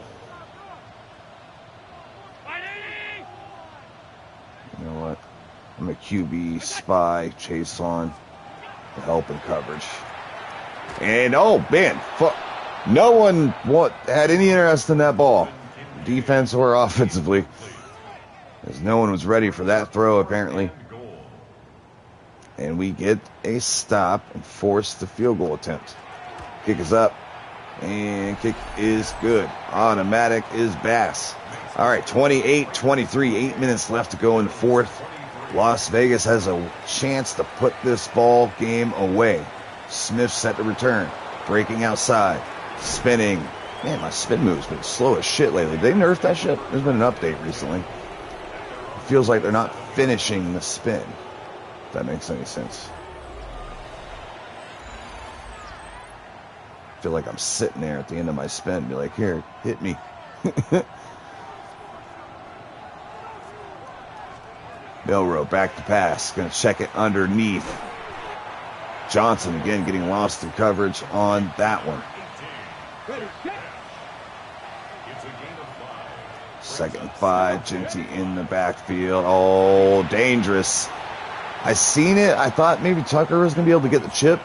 You know what? I'm a QB spy, chase on to help in coverage. And oh man, no one had any interest in that ball, defense or offensively, as no one was ready for that throw apparently. And we get a stop and force the field goal attempt. Kick is up, and kick is good. Automatic is Bass. All right, 28-23, 8 minutes left to go in the fourth. Las Vegas has a chance to put this ball game away. Smith set to return, breaking outside, spinning. Man, my spin move's been slow as shit lately. They nerfed that shit? There's been an update recently. It feels like they're not finishing the spin, if that makes any sense. I feel like I'm sitting there at the end of my spin, be like, here, hit me. Milroe back to pass, going to check it underneath. Johnson again getting lost in coverage on that one. Second and 5, Ginty in the backfield. Oh, dangerous. I seen it. I thought maybe Tucker was going to be able to get the chip.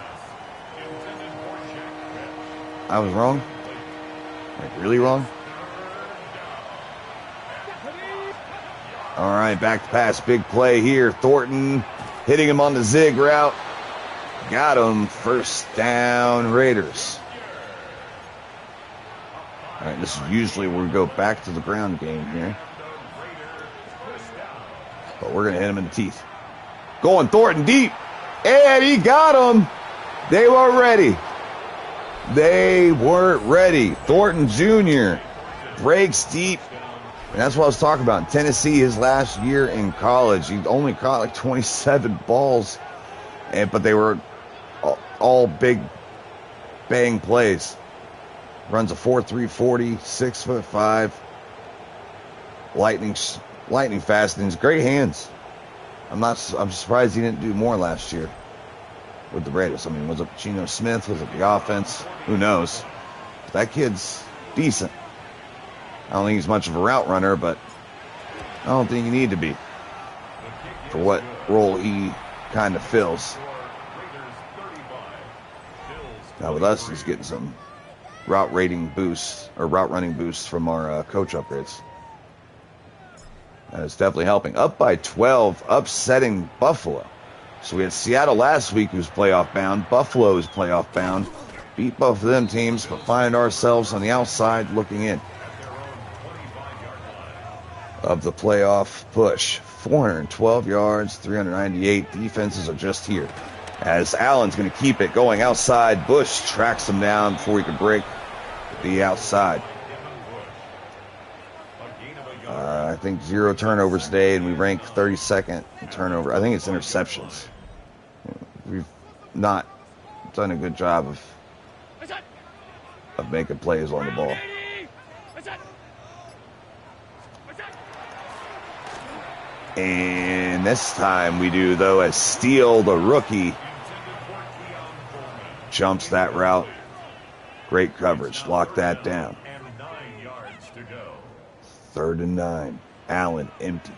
I was wrong. Like, really wrong? All right, back to pass. Big play here. Thornton hitting him on the zig route. Got him. First down, Raiders. All right, this is usually where we go back to the ground game here. But we're going to hit him in the teeth. Going Thornton deep. And he got him. They were ready. They weren't ready. Thornton Jr. breaks deep. And that's what I was talking about. In Tennessee, his last year in college, he only caught like 27 balls. But they were all big bang plays. Runs a 4.3 40, 6'5". Lightning fast, and he's great hands. I'm surprised he didn't do more last year with the Raiders. I mean, was it Geno Smith? Was it the offense? Who knows? But that kid's decent. I don't think he's much of a route runner, but I don't think you need to be for what role he kind of fills. Now with us, he's getting some route rating boosts or route running boosts from our coach upgrades. That is definitely helping. Up by 12, upsetting Buffalo. So we had Seattle last week, who's playoff bound. Buffalo is playoff bound. Beat both of them teams, but find ourselves on the outside looking in of the playoff push. 412 yards, 398. Defenses are just here. As Allen's going to keep it going outside. Bush tracks him down before he could break the outside. I think 0 turnovers today, and we rank 32nd in turnover. I think it's interceptions. We've not done a good job of making plays on the ball. And this time we do, though, as Steele, the rookie, jumps that route. Great coverage. Lock that down. 3rd and 9. Allen empty.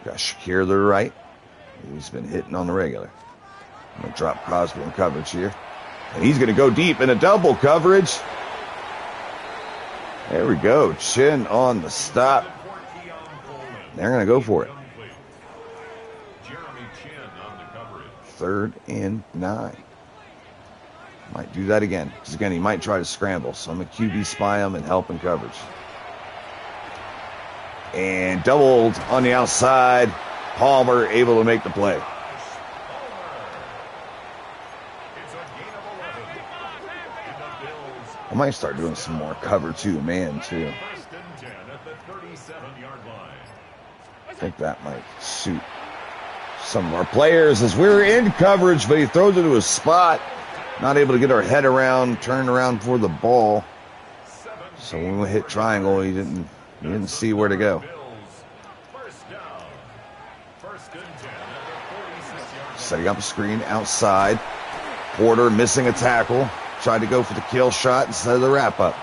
Got Shakir to the right. He's been hitting on the regular. I'm going to drop Cosby in coverage here. And he's going to go deep in a double coverage. There we go. Chin on the stop. They're going to go for it. 3rd and 9. Might do that again. Because, again, he might try to scramble. So I'm going to QB spy him and help in coverage. And doubled on the outside. Palmer able to make the play. I might start doing some more cover 2 man too. I think that might suit some of our players as we're in coverage, but he throws it to a spot. Not able to get our head around, turn around for the ball. So when we hit triangle, he didn't see where to go. Setting up a screen outside. Porter missing a tackle. Tried to go for the kill shot instead of the wrap up.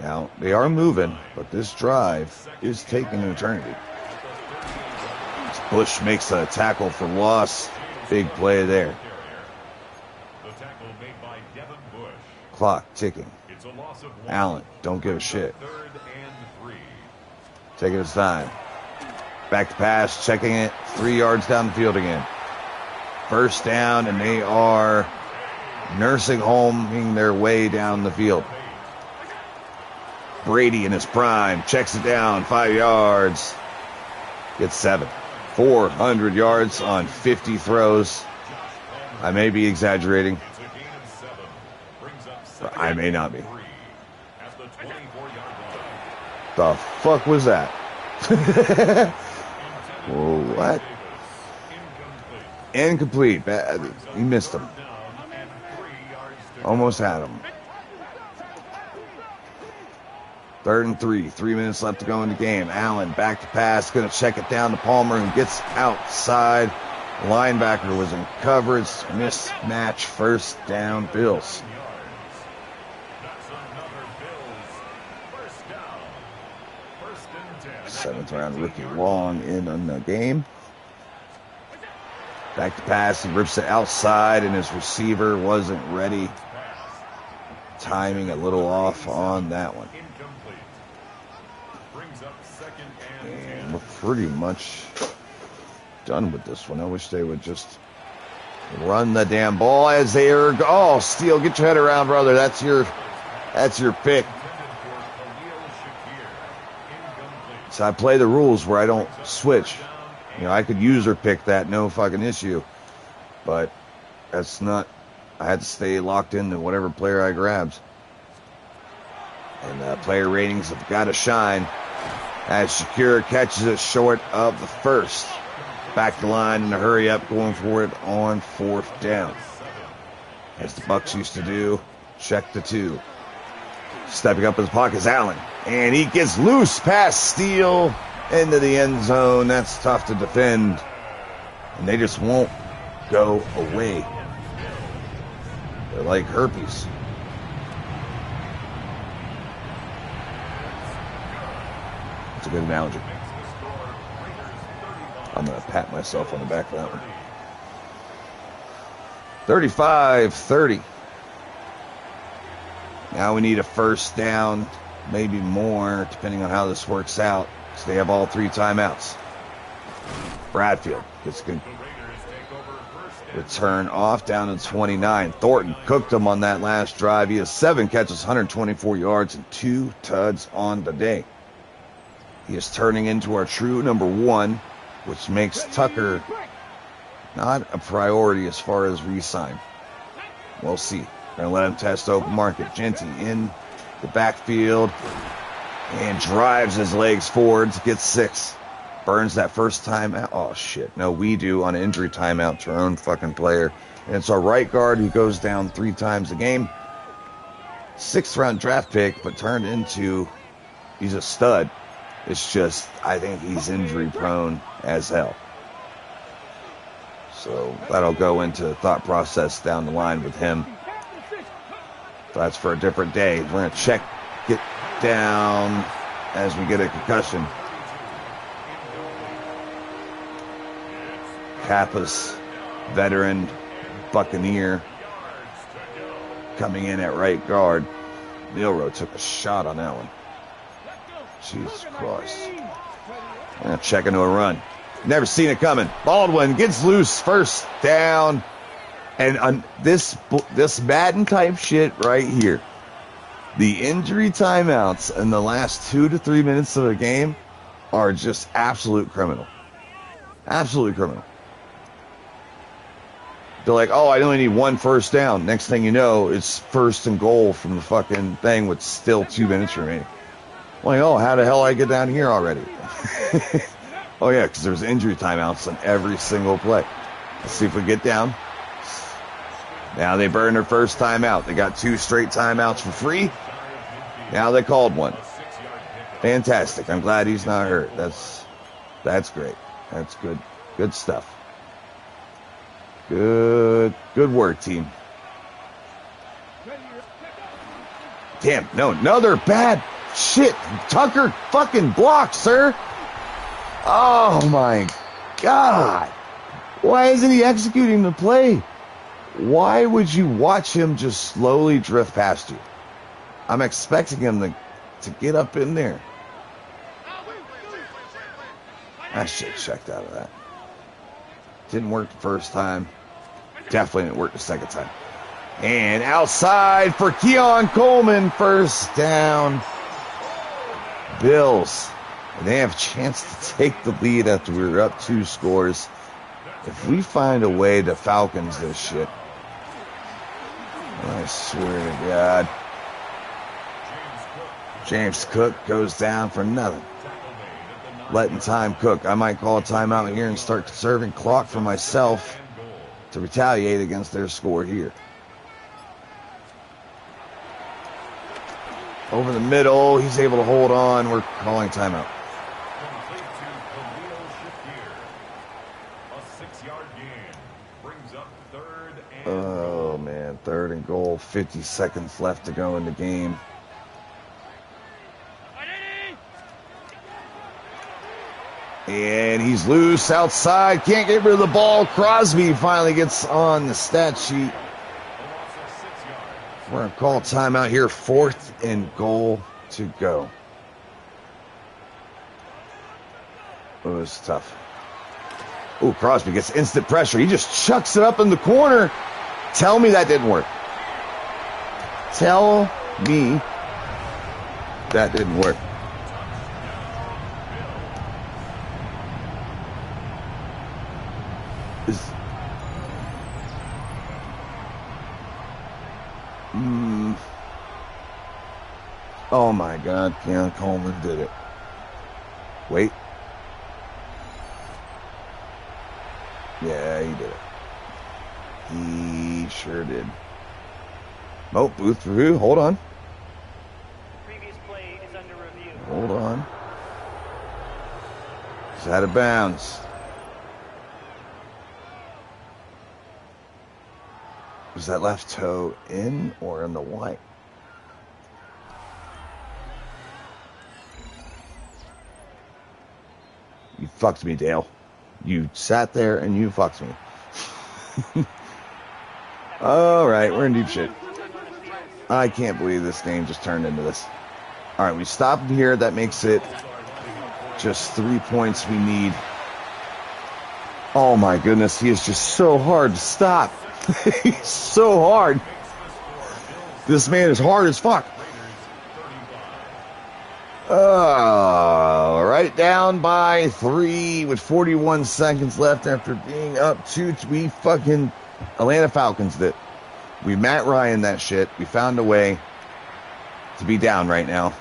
Now, they are moving, but this drive is taking an eternity. Bush makes a tackle for loss. Big play there. Clock ticking. Allen, don't give a shit. Taking his time. Back to pass, checking it. 3 yards down the field again. First down, and they are nursing homing their way down the field. Brady in his prime checks it down 5 yards. Gets 7. 400 yards on 50 throws. I may be exaggerating, but I may not be. The fuck was that? Whoa, what? Incomplete. He missed him. Almost had him. 3rd and 3. 3 minutes left to go in the game. Allen back to pass. Going to check it down to Palmer, who gets outside. Linebacker was in coverage. Mismatch. First down, Bills. 7th round rookie Long in on the game. Back to pass. He rips it outside, and his receiver wasn't ready. Timing a little off on that one. And we're pretty much done with this one. I wish they would just run the damn ball as they are. Oh, Steele, get your head around, brother. That's your pick. So I play the rules where I don't switch. You know, I could use or pick that, no fucking issue. But that's not, I had to stay locked into whatever player I grabs. And player ratings have got to shine as Shakir catches it short of the first. Back the line in a hurry up, going for it on 4th down. As the Bucs used to do, check the 2. Stepping up in his pocket is Allen. And he gets loose past Steele into the end zone. That's tough to defend. And they just won't go away. They're like herpes. That's a good analogy. I'm going to pat myself on the back for that one. 35-30. Now we need a first down, maybe more, depending on how this works out. So they have all 3 timeouts. Bradfield gets a good return off down to 29. Thornton cooked him on that last drive. He has 7 catches, 124 yards, and 2 tuds on the day. He is turning into our true number 1, which makes Tucker not a priority as far as re-sign. We'll see. Going to let him test open market. Genty in the backfield and drives his legs forwards. Gets 6. Burns that first timeout. Oh, shit. No, we do on an injury timeout to our own fucking player. And it's our right guard who goes down 3 times a game. 6th round draft pick, but turned into, he's a stud. It's just, I think he's injury prone as hell. So that'll go into thought process down the line with him. That's for a different day. We're going to check it down as we get a concussion. Kappas, veteran Buccaneer, coming in at right guard. Milroe took a shot on that one. Jesus Christ. I'm going to check into a run. Never seen it coming. Baldwin gets loose, first down. And this Madden type shit right here. The injury timeouts in the last 2 to 3 minutes of the game are just absolute criminal. Absolutely criminal. They're like, oh, I only need 1 first down. Next thing you know, it's 1st and goal from the fucking thing with still 2 minutes remaining. I'm like, oh, how the hell I get down here already? Oh, yeah, because there's injury timeouts on every single play. Let's see if we get down. Now they burn their first timeout. They got 2 straight timeouts for free. Now they called 1. Fantastic. I'm glad he's not hurt. That's great. That's good. Good stuff. Good work, team. Damn, no, another bad shit. Tucker fucking blocked, sir. Oh my God. Why isn't he executing the play? Why would you watch him just slowly drift past you? I'm expecting him to get up in there. I should have checked out of that. Didn't work the first time. Definitely didn't work the second time. And outside for Keon Coleman. First down. Bills. And they have a chance to take the lead after we were up 2 scores. If we find a way to Falcons this shit, I swear to God. James Cook goes down for nothing. Letting time cook. I might call a timeout here and start conserving clock for myself to retaliate against their score here. Over the middle, he's able to hold on. We're calling timeout. Oh, man. 3rd and goal. 50 seconds left to go in the game. And he's loose outside. Can't get rid of the ball. Crosby finally gets on the stat sheet. We're going to call timeout here. 4th and goal to go. It was tough. Oh, Crosby gets instant pressure. He just chucks it up in the corner. Tell me that didn't work. Tell me that didn't work. Oh my God, Keon Coleman did it. Wait. Yeah, he did it. He sure did. Oh, booth review. Hold on. Previous play is under review. Hold on. He's out of bounds. Was that left toe in or in the white? You fucked me, Dale. You sat there and you fucked me. All right, we're in deep shit. I can't believe this game just turned into this. All right, we stopped here. That makes it just 3 points we need. Oh my goodness, he is just so hard to stop. He's so hard. This man is hard as fuck. Right down by 3 with 41 seconds left after being up 2. We fucking Atlanta Falcons did. We Matt Ryan that shit. We found a way to be down right now.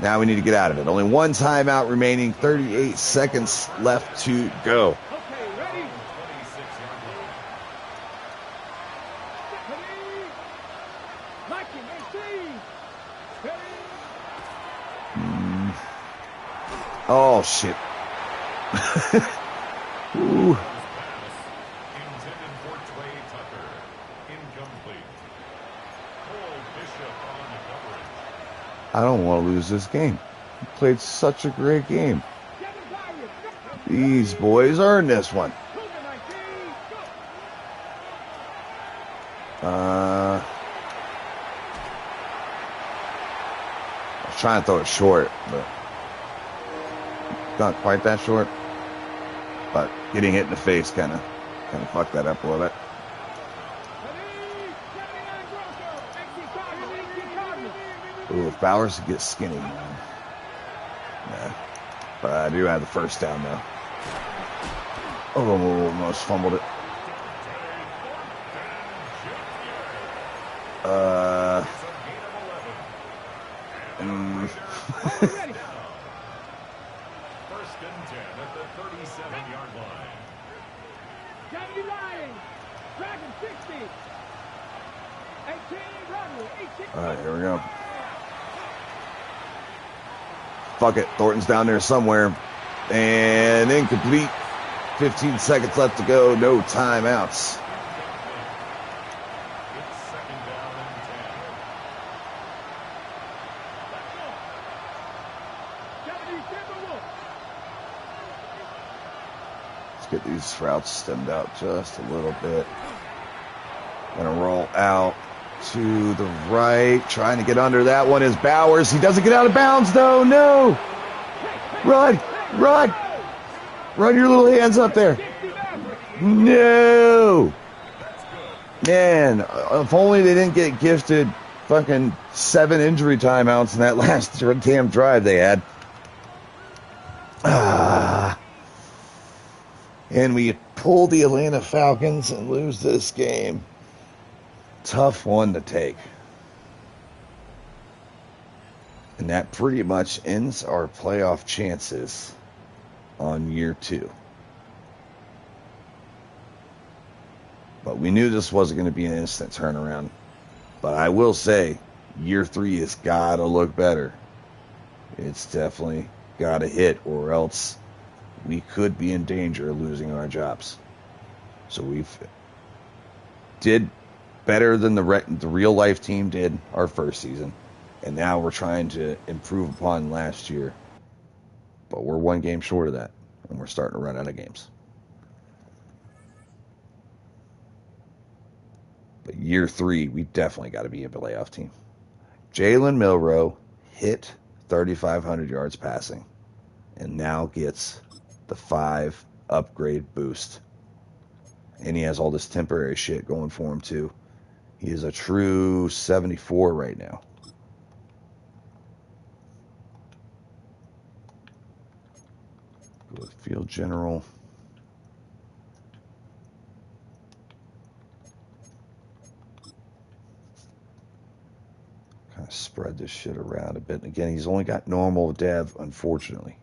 Now we need to get out of it. Only 1 timeout remaining. 38 seconds left to go. Okay, ready? Marking, 18. Oh, shit. Ooh. I don't want to lose this game. We played such a great game. These boys earned this one. I was trying to throw it short, but not quite that short. But getting hit in the face kind of fucked that up a little bit. Ooh, if Bowers gets skinny, man. Nah. But I do have the first down now. Oh, almost fumbled it. First and 10 at the 37-yard line. Johnny Ryan, Dragon 60. 18, Rodney, 18. All right, here we go. Fuck it. Thornton's down there somewhere. And incomplete. 15 seconds left to go. No timeouts. It's second down and 10. Let's get these routes stemmed out just a little bit. Gonna roll out to the right. Trying to get under. That one is Bowers. He doesn't get out of bounds, though. No. Run. Run. Run your little hands up there. No. Man, if only they didn't get gifted fucking 7 injury timeouts in that last damn drive they had. And we pull the Atlanta Falcons and lose this game. Tough one to take. And that pretty much ends our playoff chances on year 2. But we knew this wasn't going to be an instant turnaround. But I will say, year 3 has got to look better. It's definitely got to hit, or else we could be in danger of losing our jobs. So we've did better than the real life team did our first season. And now we're trying to improve upon last year. But we're 1 game short of that. And we're starting to run out of games. But year 3, we definitely got to be a playoff team. Jalen Milroe hit 3,500 yards passing. And now gets the 5 upgrade boost. And he has all this temporary shit going for him too. He is a true 74 right now. Go with field general. Kind of spread this shit around a bit. And again, he's only got normal dev, unfortunately.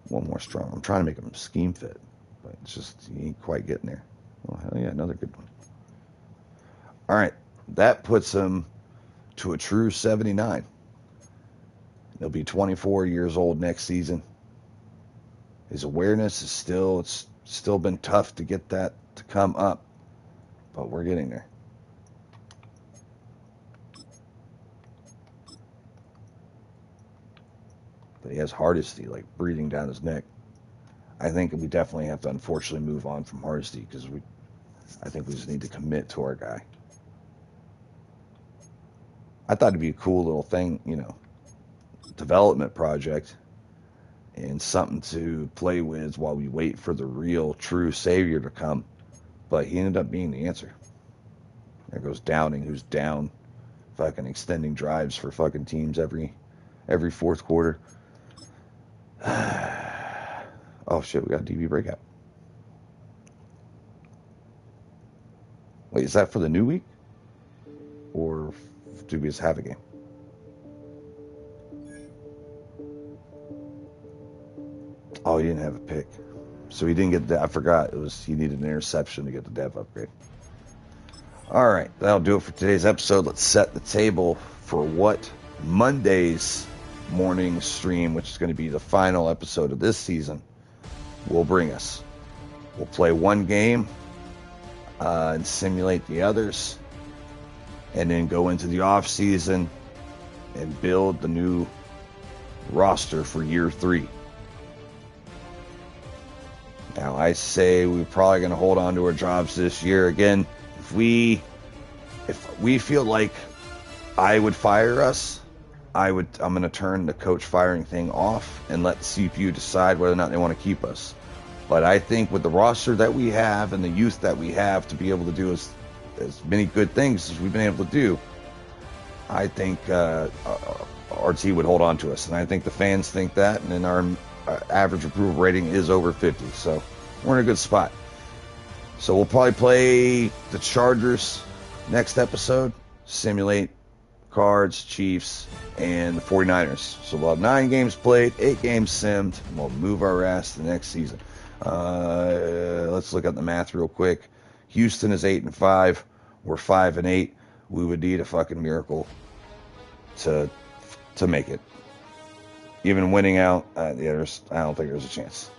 One more strong. I'm trying to make him scheme fit, but it's just, he ain't quite getting there. Oh, hell yeah, another good one. All right, that puts him to a true 79. He'll be 24 years old next season. His awareness is it's still been tough to get that to come up, but we're getting there. But he has Hardesty like breathing down his neck. I think we definitely have to unfortunately move on from Hardesty because I think we just need to commit to our guy. I thought it'd be a cool little thing, development project and something to play with while we wait for the real true savior to come. But he ended up being the answer. There goes Downing, who's down, fucking extending drives for fucking teams every fourth quarter. Oh shit, we got a DB breakout. Wait, is that for the new week? Or do we just have a game? Oh, he didn't have a pick. So he didn't get that. I forgot. He needed an interception to get the dev upgrade. All right, that'll do it for today's episode. Let's set the table for what Monday's morning stream, which is going to be the final episode of this season, will bring us. We'll play 1 game and simulate the others, and then go into the off season and build the new roster for year 3. Now, I say we're probably going to hold on to our jobs this year. Again, if we feel like I would fire us, I'm going to turn the coach firing thing off and let CPU decide whether or not they want to keep us. But I think with the roster that we have and the youth that we have to be able to do as many good things as we've been able to do, I think RT would hold on to us. And I think the fans think that, and then our average approval rating is over 50. So we're in a good spot. So we'll probably play the Chargers next episode, simulate Cards, Chiefs, and the 49ers. So we'll have 9 games played, 8 games simmed, and we'll move our ass to the next season. Let's look at the math real quick. Houston is 8-5. We're 5-8. We would need a fucking miracle to make it. Even winning out, I don't think there's a chance.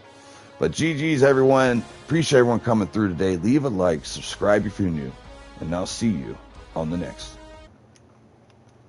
But GG's, everyone. Appreciate everyone coming through today. Leave a like, subscribe if you're new, and I'll see you on the next.